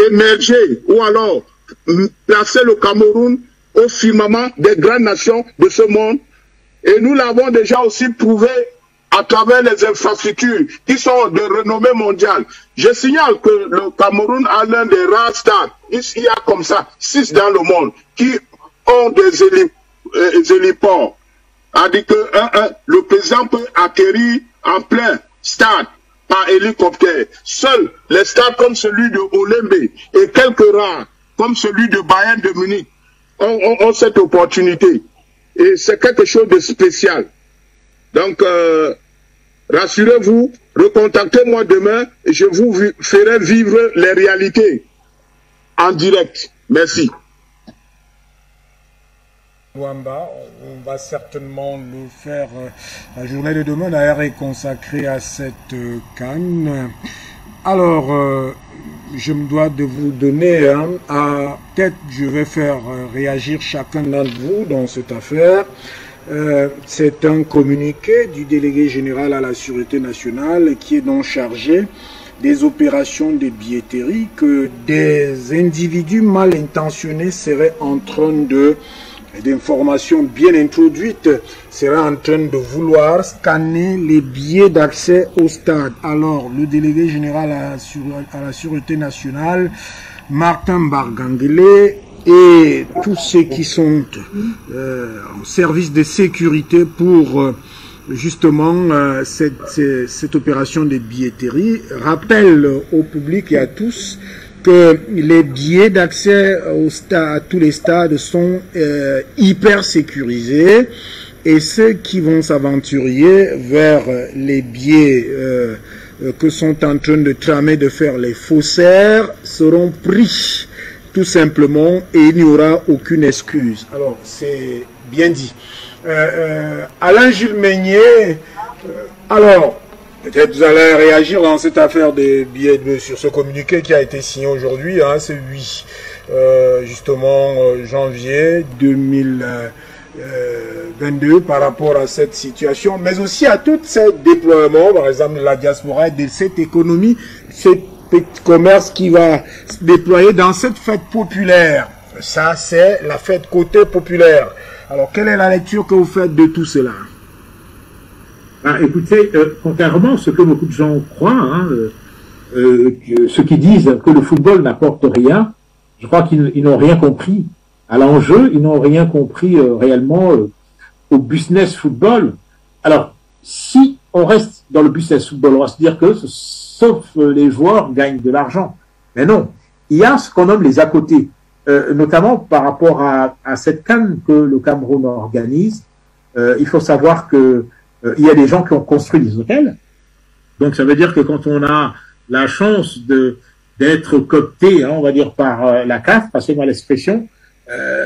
S5: émerger ou alors placer le Cameroun au firmament des grandes nations de ce monde. Et nous l'avons déjà aussi prouvé à travers les infrastructures qui sont de renommée mondiale. Je signale que le Cameroun a l'un des rares stades, il y a comme ça 6 dans le monde, qui ont des héliports. C'est-à-dire que le président peut atterrir en plein stade par hélicoptère. Seuls les stades comme celui de Olembe et quelques rares comme celui de Bayern de Munich ont cette opportunité. Et c'est quelque chose de spécial. Donc, rassurez-vous, recontactez-moi demain et je vous ferai vivre les réalités en direct. Merci.
S1: Wamba, on va certainement le faire. La journée de demain d'ailleurs est consacrée à cette CAN. Alors, je me dois de vous donner, peut-être je vais faire réagir chacun d'entre vous dans cette affaire. C'est un communiqué du délégué général à la Sûreté nationale qui est donc chargé des opérations de billetterie que des individus mal intentionnés seraient en train d'informations bien introduites, seraient en train de vouloir scanner les billets d'accès au stade. Alors, le délégué général à la Sûreté nationale, Martin Barganguele, et tous ceux qui sont en service de sécurité pour justement cette opération de billetterie, rappellent au public et à tous que les billets d'accès à tous les stades sont hyper sécurisés et ceux qui vont s'aventurer vers les billets que sont en train de tramer de faire les faussaires seront pris tout simplement et il n'y aura aucune excuse. Alors c'est bien dit. Alain Jules Meignet, alors peut-être vous allez réagir dans cette affaire des billets sur ce communiqué qui a été signé aujourd'hui, hein, c'est 8 justement janvier 2022 par rapport à cette situation, mais aussi à tout ce déploiement, par exemple de la diaspora et de cette économie, ce petit commerce qui va se déployer dans cette fête populaire. Ça, c'est la fête côté populaire. Alors, quelle est la lecture que vous faites de tout cela?
S4: Ah, écoutez, contrairement à ce que beaucoup de gens croient, hein, ceux qui disent que le football n'apporte rien, je crois qu'ils n'ont rien compris à l'enjeu, ils n'ont rien compris réellement au business football. Alors, si on reste dans le business football, on va se dire que sauf les joueurs gagnent de l'argent. Mais non, il y a ce qu'on nomme les à côté, notamment par rapport à cette CAN que le Cameroun organise. Il faut savoir que il y a des gens qui ont construit des hôtels. Donc ça veut dire que quand on a la chance d'être coopté, hein, on va dire par la CAF, passez-moi l'expression,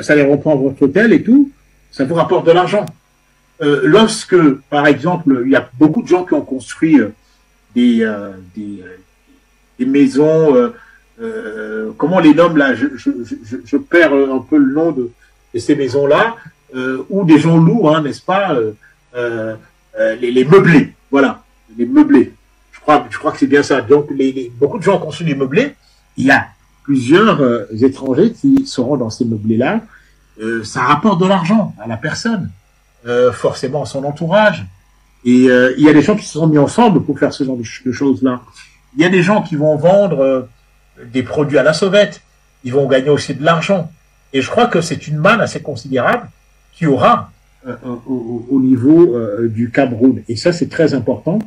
S4: ça les reprend votre hôtel et tout, ça vous rapporte de l'argent. Lorsque, par exemple, il y a beaucoup de gens qui ont construit des maisons, comment on les nomme là, je perds un peu le nom de ces maisons-là, où des gens louent, hein, n'est-ce pas, les meublés, voilà, les meublés. Je crois que c'est bien ça. Donc, beaucoup de gens ont construit des meublés. Il y a plusieurs étrangers qui seront dans ces meublés-là. Ça rapporte de l'argent à la personne, forcément à son entourage. Et il y a des gens qui se sont mis ensemble pour faire ce genre de choses-là. Il y a des gens qui vont vendre des produits à la sauvette. Ils vont gagner aussi de l'argent. Et je crois que c'est une manne assez considérable qui aura au niveau du Cameroun. Et ça, c'est très important.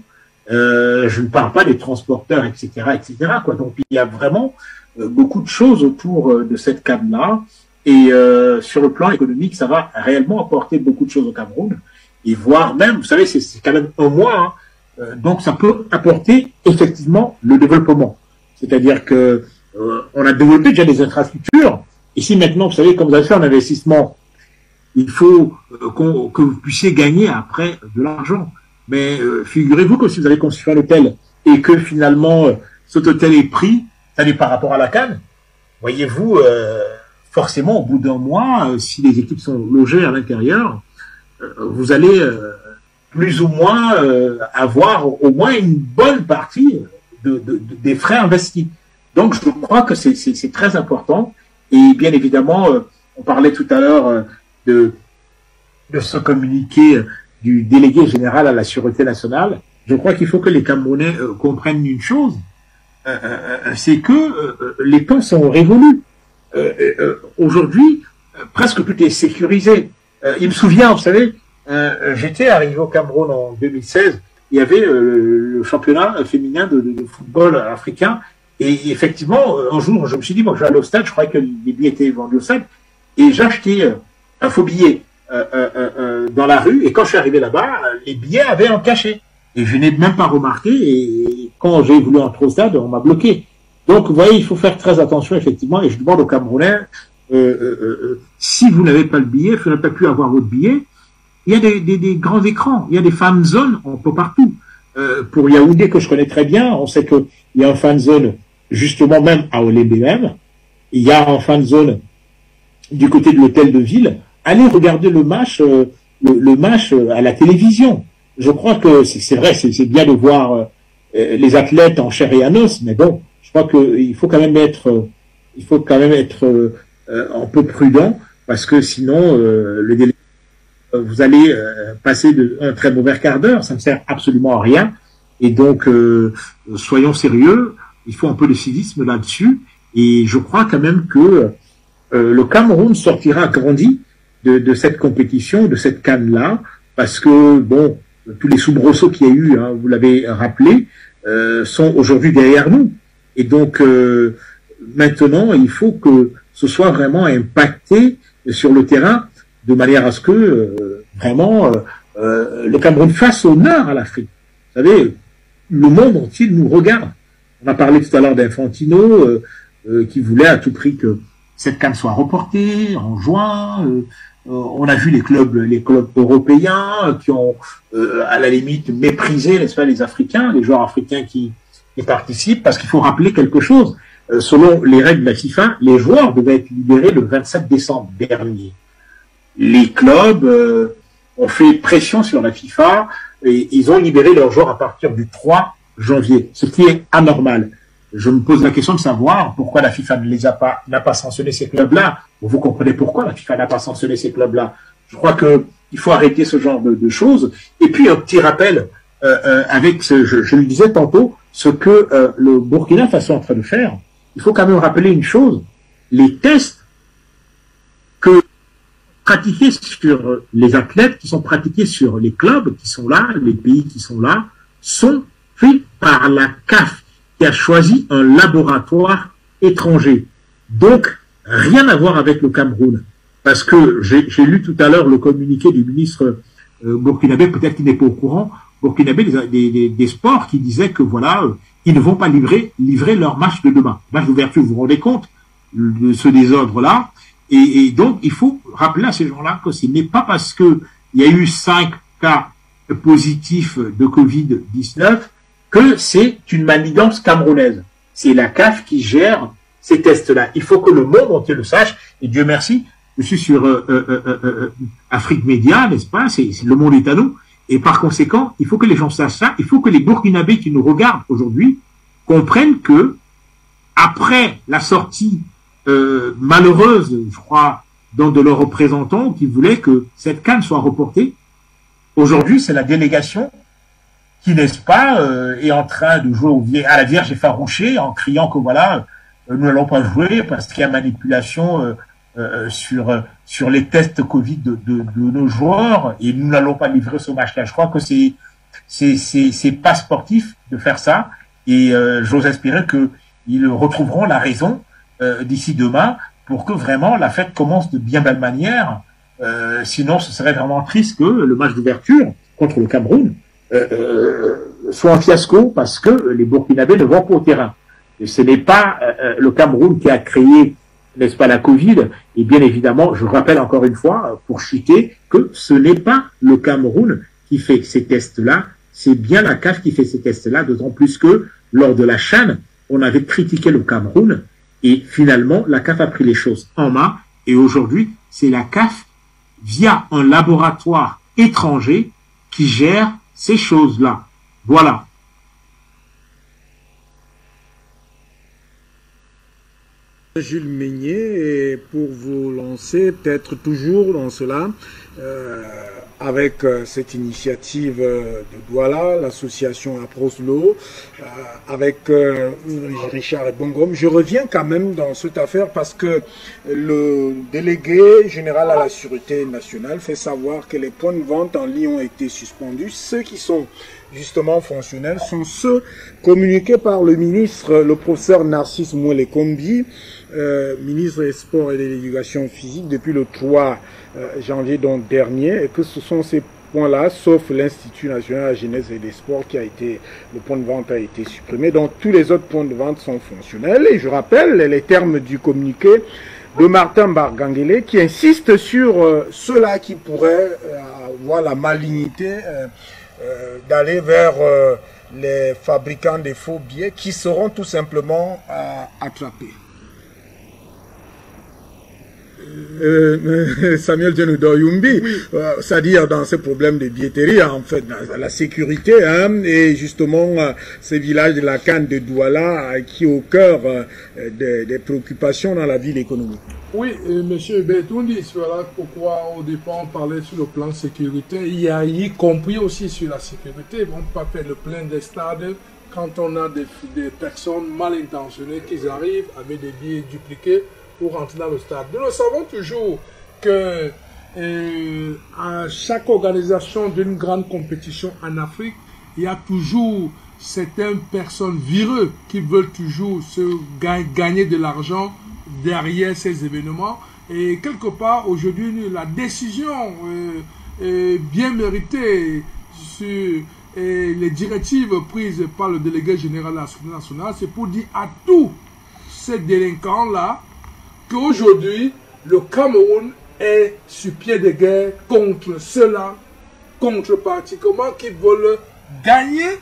S4: Je ne parle pas des transporteurs, etc., etc., quoi. Donc, il y a vraiment beaucoup de choses autour de cette CAN-là. Et sur le plan économique, ça va réellement apporter beaucoup de choses au Cameroun. Et voire même, vous savez, c'est quand même un mois, hein, donc ça peut apporter effectivement le développement. C'est-à-dire que on a développé déjà des infrastructures. Ici maintenant, vous savez, comme vous avez fait un investissement, il faut que vous puissiez gagner après de l'argent. Mais figurez-vous que si vous allez construire un hôtel et que finalement cet hôtel est pris, ça n'est par rapport à la CAN, voyez-vous, forcément au bout d'un mois, si les équipes sont logées à l'intérieur, vous allez plus ou moins avoir au moins une bonne partie des frais investis. Donc je crois que c'est très important. Et bien évidemment, on parlait tout à l'heure de ce communiqué du délégué général à la Sûreté nationale. Je crois qu'il faut que les Camerounais comprennent une chose, c'est que les temps sont révolus. Aujourd'hui, presque tout est sécurisé. Il me souvient, vous savez, j'étais arrivé au Cameroun en 2016, il y avait le championnat féminin de football africain, et effectivement, un jour, je me suis dit, bon, je vais aller au stade, je croyais que les billets étaient vendus au stade, et j'ai acheté un faux billet dans la rue, et quand je suis arrivé là-bas, les billets avaient un cachet. Et je n'ai même pas remarqué, et quand j'ai voulu entrer au stade, on m'a bloqué. Donc, vous voyez, il faut faire très attention, effectivement, et je demande aux Camerounais, si vous n'avez pas le billet, si vous n'avez pas pu avoir votre billet, il y a des grands écrans, il y a des fan zones un peu partout. Pour Yaoundé, que je connais très bien, on sait qu'il y a un fan zone, justement même à Olébé-même, il y a un fan zone du côté de l'hôtel de ville. Allez regarder le match à la télévision. Je crois que c'est vrai, c'est bien de voir les athlètes en chair et en os, mais bon, je crois qu'il faut quand même être un peu prudent, parce que sinon vous allez passer un très mauvais quart d'heure, ça ne sert absolument à rien. Et donc soyons sérieux, il faut un peu de civisme là-dessus, et je crois quand même que le Cameroun sortira grandi de cette compétition, de cette CAN-là, parce que bon, tous les soubresauts qu'il y a eu, hein, vous l'avez rappelé, sont aujourd'hui derrière nous. Et donc, maintenant, il faut que ce soit vraiment impacté sur le terrain, de manière à ce que, vraiment, le Cameroun fasse honneur à l'Afrique. Vous savez, le monde entier nous regarde. On a parlé tout à l'heure d'Infantino, qui voulait à tout prix que cette CAN soit reportée en juin. On a vu les clubs européens qui ont, à la limite, méprisé, n'est-ce pas, les Africains, les joueurs africains qui participent, parce qu'il faut rappeler quelque chose. Selon les règles de la FIFA, les joueurs devaient être libérés le 27 décembre dernier. Les clubs ont fait pression sur la FIFA et ils ont libéré leurs joueurs à partir du 3 janvier, ce qui est anormal. Je me pose la question de savoir pourquoi la FIFA n'a pas sanctionné ces clubs-là. Vous comprenez pourquoi la FIFA n'a pas sanctionné ces clubs-là. Je crois que il faut arrêter ce genre de choses. Et puis un petit rappel avec, je le disais tantôt, ce que le Burkina Faso est en train de faire. Il faut quand même rappeler une chose, les tests que pratiqués sur les athlètes, qui sont pratiqués sur les clubs qui sont là, les pays qui sont là, sont faits par la CAF, qui a choisi un laboratoire étranger. Donc, rien à voir avec le Cameroun. Parce que j'ai lu tout à l'heure le communiqué du ministre burkinabé, peut-être qu'il n'est pas au courant, burkinabé des sports, qui disait que voilà, ils ne vont pas livrer leur match de demain. Match d'ouverture, vous vous rendez compte de ce désordre-là. Et donc, il faut rappeler à ces gens-là que ce n'est pas parce que il y a eu 5 cas positifs de Covid-19 que c'est une manigance camerounaise. C'est la CAF qui gère ces tests-là. Il faut que le monde entier le sache. Et Dieu merci, je suis sur Afrique Média, n'est-ce pas? Le monde est à nous. Et par conséquent, il faut que les gens sachent ça. Il faut que les Burkinabés qui nous regardent aujourd'hui comprennent que après la sortie malheureuse, je crois, d'un de leurs représentants qui voulait que cette CAN soit reportée. Aujourd'hui, c'est la délégation qui, n'est-ce pas, est en train de jouer à la Vierge effarouchée en criant que voilà, nous n'allons pas jouer parce qu'il y a manipulation sur les tests Covid de nos joueurs et nous n'allons pas livrer ce match-là. Je crois que c'est pas sportif de faire ça et j'ose espérer qu'ils retrouveront la raison d'ici demain pour que vraiment la fête commence de bien belle manière. Sinon, ce serait vraiment triste que le match d'ouverture contre le Cameroun soit un fiasco parce que les Burkinabés ne vont pas au terrain. Et ce n'est pas le Cameroun qui a créé, n'est-ce pas, la Covid. Et bien évidemment, je rappelle encore une fois, pour chuter, que ce n'est pas le Cameroun qui fait ces tests-là, c'est bien la CAF qui fait ces tests-là, d'autant plus que lors de la CHAN, on avait critiqué le Cameroun. Et finalement, la CAF a pris les choses en main. Et aujourd'hui, c'est la CAF, via un laboratoire étranger, qui gère ces choses-là. Voilà.
S1: Jules Meignet, et pour vous lancer peut-être toujours dans cela, avec cette initiative de Douala, l'association Aproslo, avec Richard Bongom. Je reviens quand même dans cette affaire parce que le délégué général à la Sûreté nationale fait savoir que les points de vente en ligne ont été suspendus. Ceux qui sont justement fonctionnels sont ceux communiqués par le ministre, le professeur Narcisse Mouele-Kombi, ministre des Sports et de l'Éducation physique depuis le 3 janvier donc dernier, et que ce sont ces points-là, sauf l'Institut national de la jeunesse et des sports qui a été, le point de vente a été supprimé, donc tous les autres points de vente sont fonctionnels. Et je rappelle les termes du communiqué de Martin Barganguele qui insiste sur ceux-là qui pourraient avoir la malignité d'aller vers les fabricants des faux billets qui seront tout simplement attrapés. Samuel Djenoudo Yumbi, c'est-à-dire dans ces problèmes de billetterie, en fait, dans la sécurité, hein, et justement ces villages de la Cannes de Douala qui est au cœur des préoccupations dans la ville économique.
S2: Oui, monsieur Betoundi, voilà pourquoi au départ on parlait sur le plan sécurité, il y a y compris aussi sur la sécurité, on ne peut pas faire le plein des stades quand on a des personnes mal intentionnées qui arrivent avec des billets dupliqués pour rentrer dans le stade. Nous savons toujours que à chaque organisation d'une grande compétition en Afrique, il y a toujours certaines personnes vireuses qui veulent toujours se gagner de l'argent derrière ces événements. Et quelque part, aujourd'hui, la décision bien méritée sur les directives prises par le délégué général de la Sûreté nationale, c'est pour dire à tous ces délinquants-là qu'aujourd'hui, le Cameroun est sur pied de guerre contre ceux-là, contre particulièrement qui veulent gagner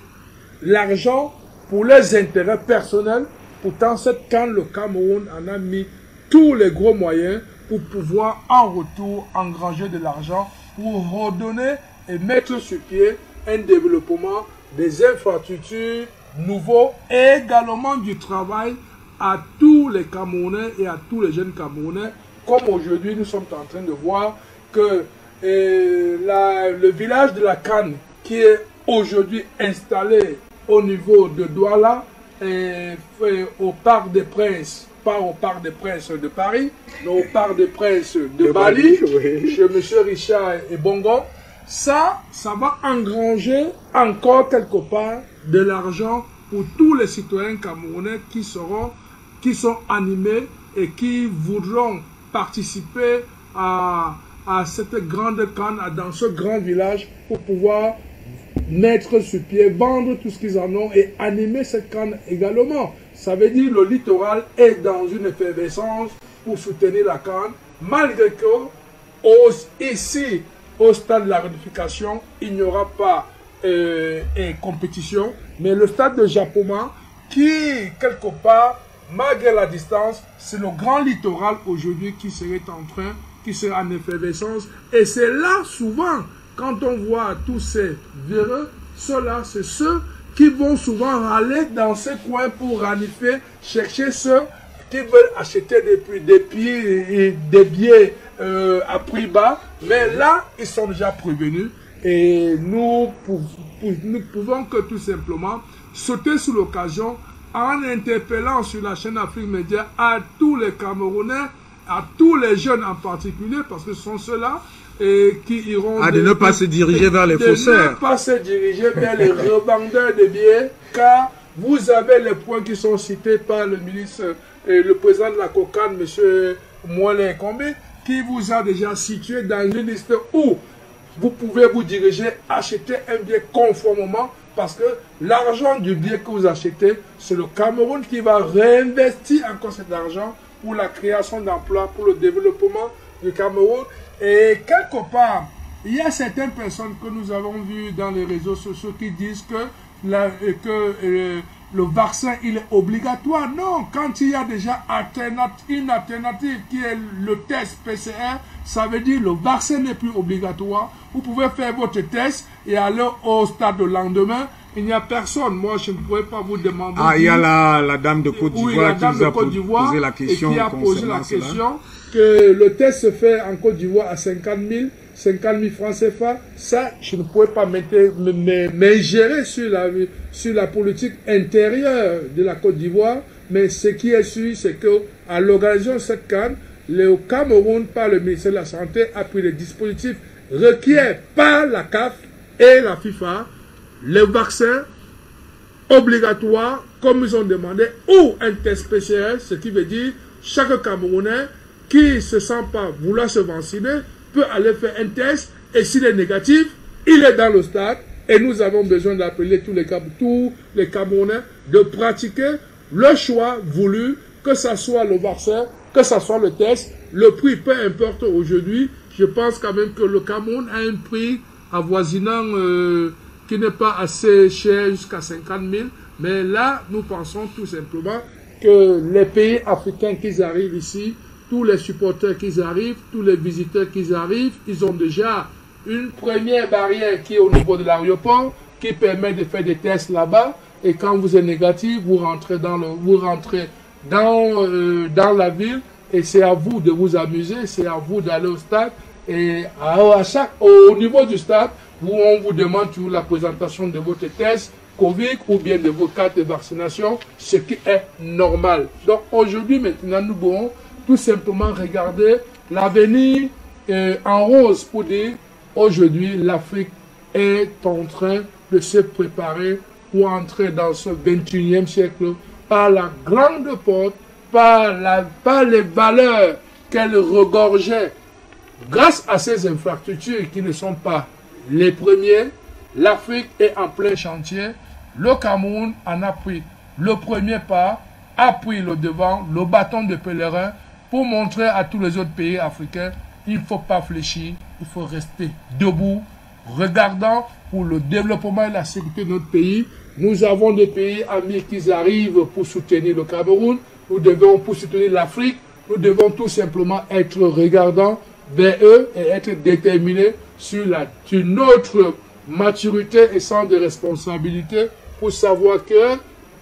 S2: l'argent pour leurs intérêts personnels. Pourtant, quand le Cameroun en a mis tous les gros moyens pour pouvoir en retour engranger de l'argent pour redonner et mettre sur pied un développement des infrastructures nouveaux et également du travail à tous les Camerounais et à tous les jeunes Camerounais, comme aujourd'hui nous sommes en train de voir que le village de la Cannes, qui est aujourd'hui installé au niveau de Douala, au Parc des Princes, pas au Parc des Princes de Paris, mais au Parc des Princes de Bali, oui. Chez M. Richard et Bongo, ça va engranger encore quelque part de l'argent pour tous les citoyens camerounais qui sont animés et qui voudront participer à cette grande canne, dans ce grand village, pour pouvoir mettre sur pied, vendre tout ce qu'ils en ont et animer cette canne également. Ça veut dire que le littoral est dans une effervescence pour soutenir la canne, malgré que ici, au stade de la réunification, il n'y aura pas compétition, mais le stade de Japoma, qui, quelque part, malgré la distance, c'est le grand littoral aujourd'hui qui serait en effervescence. Et c'est là, souvent, quand on voit tous ces véreux, ceux-là, c'est ceux qui vont souvent aller dans ces coins pour ranifier, chercher ceux qui veulent acheter des billets à prix bas. Mais là, ils sont déjà prévenus. Et nous pouvons que tout simplement sauter sur l'occasion en interpellant sur la chaîne Afrique Média à tous les Camerounais, à tous les jeunes en particulier, parce que ce sont ceux-là qui iront...
S1: de ne pas se diriger vers les faussaires.
S2: De ne pas se diriger vers les revendeurs de billets, car vous avez les points qui sont cités par le ministre et le président de la COCAN, M. Moulin Kombi, qui vous a déjà situé dans une liste où vous pouvez vous diriger, acheter un billet conformément, parce que l'argent du billet que vous achetez, c'est le Cameroun qui va réinvestir encore cet argent pour la création d'emplois, pour le développement du Cameroun. Et quelque part, il y a certaines personnes que nous avons vues dans les réseaux sociaux qui disent que le vaccin, il est obligatoire. Non, quand il y a déjà une alternative qui est le test PCR, ça veut dire que le vaccin n'est plus obligatoire. Vous pouvez faire votre test et aller au stade le lendemain. Il n'y a personne. Moi, je ne pourrais pas vous demander.
S1: Il y a la dame de Côte d'Ivoire qui nous a posé la question.
S2: Et qui a posé la question que le test se fait en Côte d'Ivoire à 50 000 francs CFA. Ça, je ne pourrais pas m'ingérer sur la politique intérieure de la Côte d'Ivoire. Mais ce qui est sûr, c'est que à l'organisation de cette CAN, le Cameroun, par le ministère de la Santé, a pris les dispositifs requis par la CAF et la FIFA, le vaccin obligatoire, comme ils ont demandé, ou un test PCR, ce qui veut dire chaque Camerounais qui ne se sent pas vouloir se vacciner peut aller faire un test, et s'il est négatif, il est dans le stade, et nous avons besoin d'appeler tous les Camerounais de pratiquer le choix voulu, que ce soit le vaccin, que ce soit le test, le prix, peu importe aujourd'hui. Je pense quand même que le Cameroun a un prix avoisinant qui n'est pas assez cher, jusqu'à 50 000. Mais là, nous pensons tout simplement que les pays africains qui arrivent ici, tous les supporters qui arrivent, tous les visiteurs qui arrivent, ils ont déjà une première barrière qui est au niveau de l'aéroport, qui permet de faire des tests là-bas. Et quand vous êtes négatif, vous rentrez dans la ville, et c'est à vous de vous amuser, c'est à vous d'aller au stade. Et au niveau du stade, on vous demande toujours la présentation de votre test Covid ou bien de vos cartes de vaccination, ce qui est normal. Donc aujourd'hui, maintenant, nous pouvons tout simplement regarder l'avenir en rose pour dire aujourd'hui, l'Afrique est en train de se préparer pour entrer dans ce 21e siècle par la grande porte, par les valeurs qu'elle regorgeait. Grâce à ces infrastructures qui ne sont pas les premiers, l'Afrique est en plein chantier. Le Cameroun en a pris le premier pas, a pris le devant, le bâton de pèlerin pour montrer à tous les autres pays africains il ne faut pas fléchir, il faut rester debout, regardant pour le développement et la sécurité de notre pays. Nous avons des pays amis qui arrivent pour soutenir le Cameroun. Nous devons pour soutenir l'Afrique. Nous devons tout simplement être regardants vers eux et être déterminés sur notre maturité et sens de responsabilité pour savoir que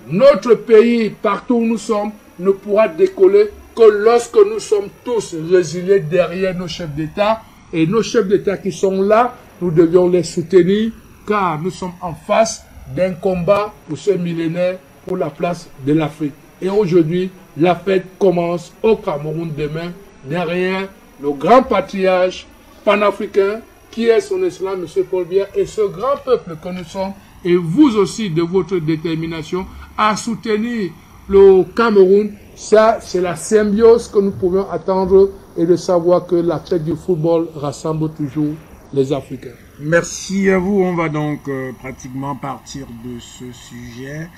S2: notre pays, partout où nous sommes, ne pourra décoller que lorsque nous sommes tous résiliés derrière nos chefs d'État. Et nos chefs d'État qui sont là, nous devions les soutenir car nous sommes en face d'un combat pour ce millénaire pour la place de l'Afrique. Et aujourd'hui, la fête commence au Cameroun demain, derrière le grand patriarche panafricain qui est son Excellence M. Paul Biya et ce grand peuple que nous sommes, et vous aussi de votre détermination à soutenir le Cameroun. Ça, c'est la symbiose que nous pouvons attendre et de savoir que la fête du football rassemble toujours les Africains.
S1: Merci à vous. On va donc pratiquement partir de ce sujet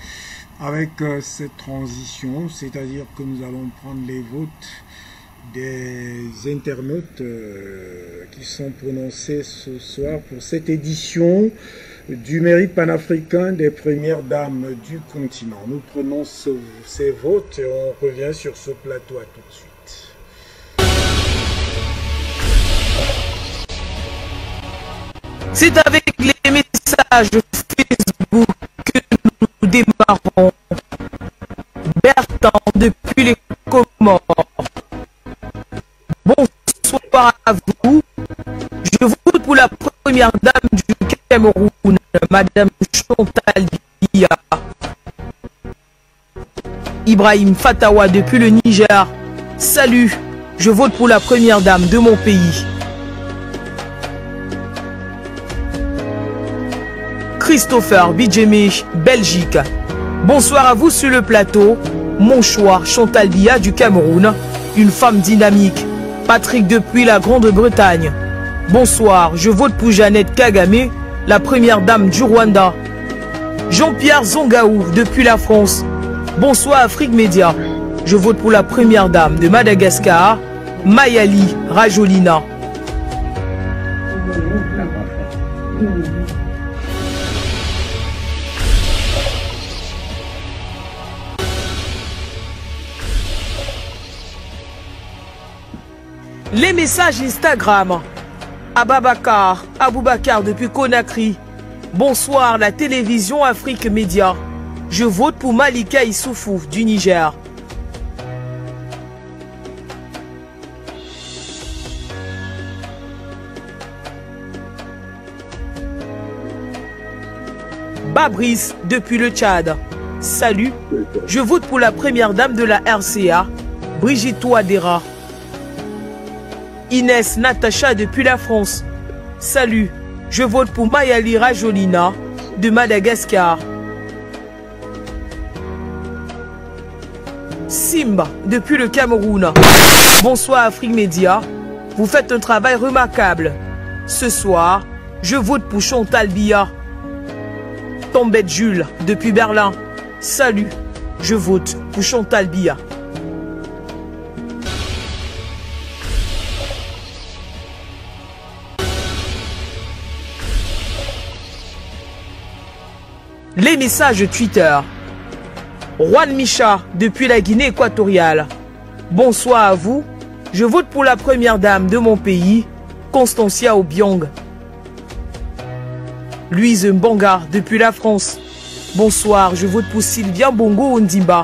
S1: avec cette transition, c'est-à-dire que nous allons prendre les votes des internautes qui sont prononcés ce soir pour cette édition du mérite panafricain des premières dames du continent. Nous prenons ces votes et on revient sur ce plateau. À tout de suite.
S9: C'est avec les messages Facebook que nous démarrons. Bertrand depuis les Comores. Bonsoir à vous. Je vote pour la première dame du Cameroun, Madame Chantal Biya. Ibrahim Fatawa depuis le Niger. Salut, je vote pour la première dame de mon pays. Christopher Bidjemi, Belgique. Bonsoir à vous sur le plateau. Mon choix, Chantal Biya du Cameroun, une femme dynamique. Patrick depuis la Grande-Bretagne. Bonsoir, je vote pour Jeannette Kagame, la première dame du Rwanda. Jean-Pierre Zongaou depuis la France. Bonsoir Afrique Média. Je vote pour la première dame de Madagascar, Mayali Rajolina. Les messages Instagram. Aboubakar depuis Conakry. Bonsoir la télévision Afrique Média. Je vote pour Malika Issoufou du Niger. Babris depuis le Tchad. Salut. Je vote pour la première dame de la RCA, Brigitte Touadéra. Inès Natacha depuis la France. Salut, je vote pour Mayali Rajolina de Madagascar. Simba depuis le Cameroun. Bonsoir Afrique Média, vous faites un travail remarquable. Ce soir, je vote pour Chantal Biya. Tombette Jules depuis Berlin. Salut, je vote pour Chantal Biya. Les messages Twitter. Juan Micha depuis la Guinée équatoriale. Bonsoir à vous. Je vote pour la première dame de mon pays, Constancia Obiang. Louise Mbanga depuis la France. Bonsoir, je vote pour Sylvia Bongo Ondimba.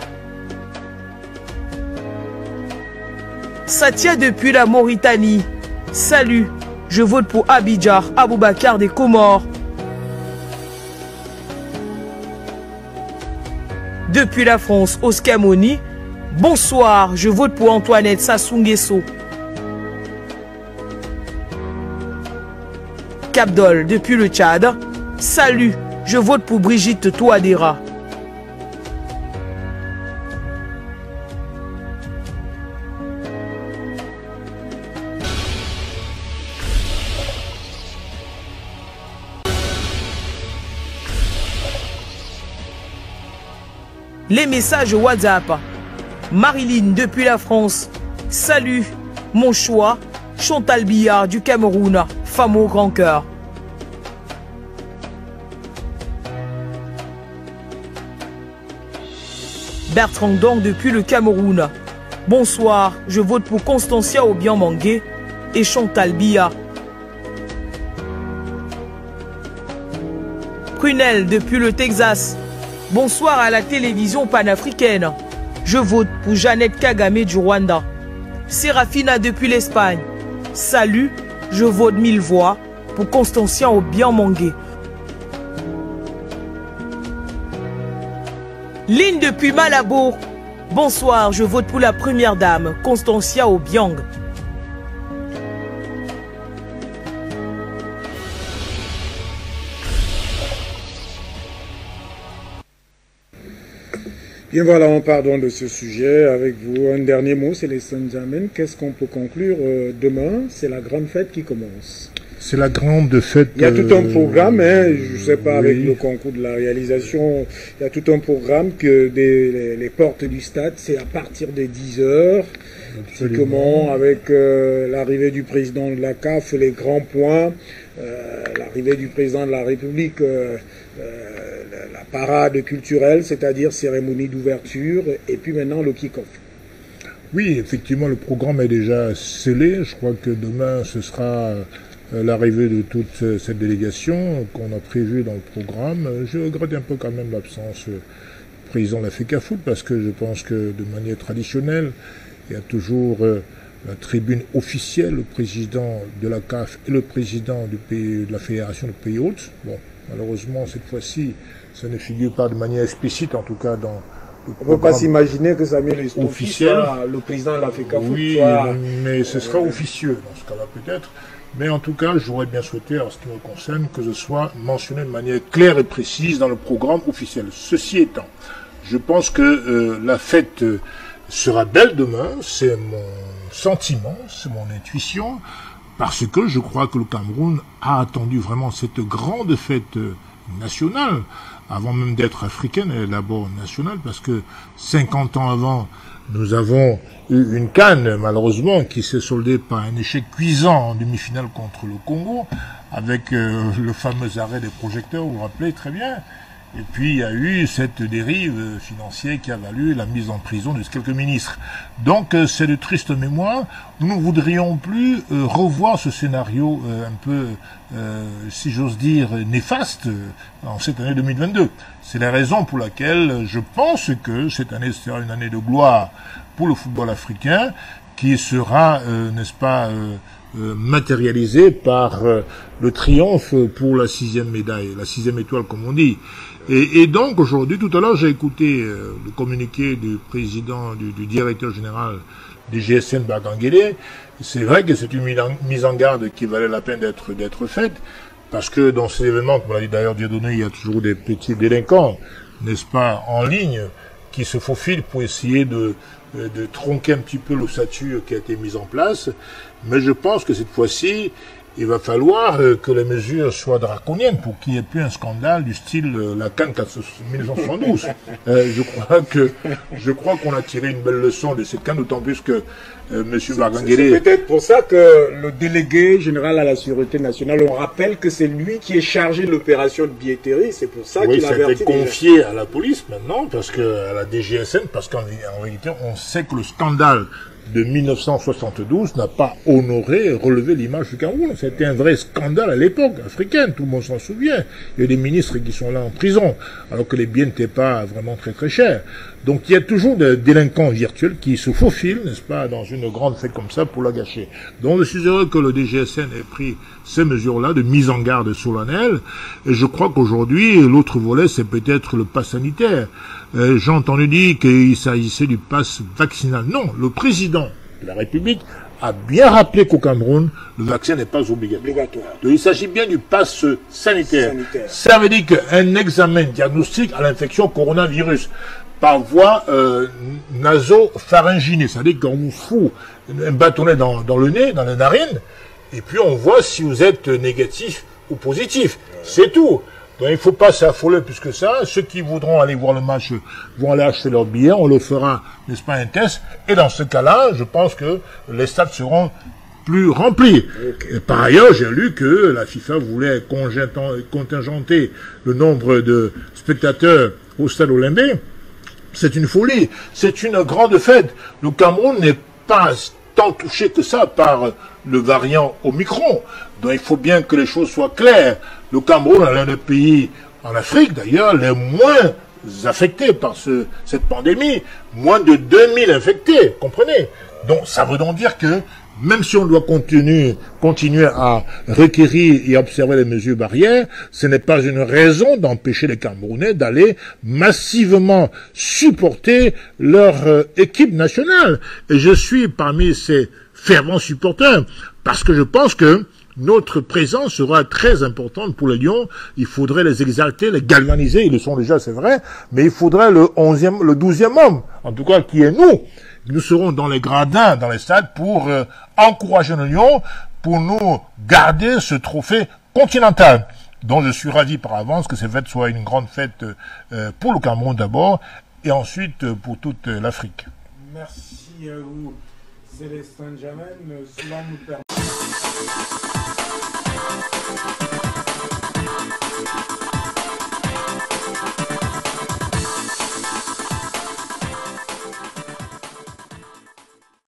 S9: Satia depuis la Mauritanie. Salut, je vote pour Abidjar Aboubakar des Comores. Depuis la France, Oscar Moni. Bonsoir, je vote pour Antoinette Sassou Nguesso. Capdol depuis le Tchad. Salut, je vote pour Brigitte Touadéra. Les messages WhatsApp. Marilyn depuis la France. Salut, mon choix, Chantal Biya du Cameroun, femme au grand cœur. Bertrand Dong depuis le Cameroun. Bonsoir, je vote pour Constancia Obiang et Chantal Biya. Prunel depuis le Texas. Bonsoir à la télévision panafricaine. Je vote pour Jeannette Kagame du Rwanda. Serafina depuis l'Espagne. Salut, je vote 1000 voix pour Constancia Obiang. Ligne depuis Malabo. Bonsoir, je vote pour la première dame, Constancia Obiang.
S1: Bien voilà, on part donc de ce sujet avec vous. Un dernier mot, c'est les Saint-Germain. Qu'est-ce qu'on peut conclure demain? C'est la grande fête qui commence.
S3: C'est la grande fête.
S1: Il y a tout un programme, hein, je ne sais pas, avec le concours de la réalisation, il y a tout un programme que les portes du stade, c'est à partir des 10h. Comment, avec l'arrivée du président de la CAF, les grands points, l'arrivée du président de la République, la parade culturelle, c'est-à-dire cérémonie d'ouverture, et puis maintenant le kick-off.
S3: Oui, effectivement, le programme est déjà scellé. Je crois que demain, ce sera l'arrivée de toute cette délégation qu'on a prévue dans le programme. Je regrette un peu quand même l'absence du président de la FECAFOOT, parce que je pense que de manière traditionnelle, il y a toujours la tribune officielle, le président de la CAF et le président du pays, de la Fédération de pays hôtes. Bon, malheureusement, cette fois-ci, ça ne figure pas de manière explicite, en tout cas dans le programme.
S1: On ne peut pas s'imaginer que Samuel Estofi
S3: officiel.
S1: soit le président de la FECAFOOT.
S3: Oui, mais ce sera officieux dans ce cas-là peut-être. Mais en tout cas, j'aurais bien souhaité, en ce qui me concerne, que ce soit mentionné de manière claire et précise dans le programme officiel. Ceci étant, je pense que la fête sera belle demain, c'est mon sentiment, c'est mon intuition, parce que je crois que le Cameroun a attendu vraiment cette grande fête nationale, avant même d'être africaine, elle est d'abord nationale, parce que 50 ans avant, nous avons eu une CAN, malheureusement, qui s'est soldée par un échec cuisant en demi-finale contre le Congo, avec le fameux arrêt des projecteurs, vous vous rappelez très bien. Et puis il y a eu cette dérive financière qui a valu la mise en prison de quelques ministres. Donc c'est de tristes mémoires. Nous ne voudrions plus revoir ce scénario un peu, si j'ose dire, néfaste en cette année 2022. C'est la raison pour laquelle je pense que cette année sera une année de gloire pour le football africain, qui sera, n'est-ce pas, matérialisée par le triomphe pour la 6e médaille, la 6e étoile comme on dit. Et donc aujourd'hui, tout à l'heure, j'ai écouté le communiqué du président, du directeur général du GSN Bagangélé. C'est vrai que c'est une mise en garde qui valait la peine d'être faite, parce que dans ces événements, comme l'a dit d'ailleurs Dieudonné, il y a toujours des petits délinquants, n'est-ce pas, en ligne, qui se faufilent pour essayer de tronquer un petit peu l'ossature qui a été mise en place. Mais je pense que cette fois-ci, il va falloir que les mesures soient draconiennes pour qu'il n'y ait plus un scandale du style la CAN 1972. Je crois qu'on a tiré une belle leçon de cette CAN, d'autant plus que M. Bagangélé...
S1: C'est peut-être pour ça que le délégué général à la Sûreté nationale, on rappelle que c'est lui qui est chargé de l'opération de billetterie, c'est pour ça qu'il a averti...
S3: Oui, ça a été confié à la police maintenant, parce que, à la DGSN, parce qu'en réalité, on sait que le scandale de 1972 n'a pas honoré, relevé l'image du Cameroun. C'était un vrai scandale à l'époque africaine, tout le monde s'en souvient. Il y a des ministres qui sont là en prison, alors que les biens n'étaient pas vraiment très très chers. Donc il y a toujours des délinquants virtuels qui se faufilent, n'est-ce pas, dans une grande fête comme ça pour la gâcher. Donc je suis heureux que le DGSN ait pris ces mesures-là de mise en garde solennelle. Et je crois qu'aujourd'hui, l'autre volet, c'est peut-être le pass sanitaire. J'ai entendu dire qu'il s'agissait du pass vaccinal. Non, le président de la République a bien rappelé qu'au Cameroun, le vaccin n'est pas obligatoire. Donc il s'agit bien du pass sanitaire. Ça veut dire qu'un examen diagnostique à l'infection coronavirus par voie nasopharynginée, c'est-à-dire qu'on vous fout un bâtonnet dans le nez, dans la narine, et puis on voit si vous êtes négatif ou positif. C'est tout. Donc il ne faut pas s'affoler plus que ça. Ceux qui voudront aller voir le match vont aller acheter leur billet. On leur fera, n'est-ce pas, un test. Et dans ce cas-là, je pense que les stades seront plus remplis. Okay. Et par ailleurs, j'ai lu que la FIFA voulait contingenter le nombre de spectateurs au stade Olympique. C'est une folie. C'est une grande fête. Le Cameroun n'est pas tant touché que ça par le variant Omicron. Donc il faut bien que les choses soient claires. Le Cameroun est l'un des pays en Afrique, d'ailleurs, les moins affectés par cette pandémie. Moins de 2000 infectés, comprenez? Donc ça veut donc dire que même si on doit continuer à requérir et observer les mesures barrières, ce n'est pas une raison d'empêcher les Camerounais d'aller massivement supporter leur équipe nationale. Et je suis parmi ces fervents supporters, parce que je pense que notre présence sera très importante pour les Lions. Il faudrait les exalter, les galvaniser. Ils le sont déjà, c'est vrai. Mais il faudrait le 12e homme, en tout cas, qui est nous. Nous serons dans les gradins, dans les stades, pour encourager nos Lions, pour nous garder ce trophée continental. Donc je suis ravi par avance que cette fête soit une grande fête pour le Cameroun d'abord, et ensuite pour toute l'Afrique.
S1: Merci à vous, Célestin Jamel. Cela nous permet...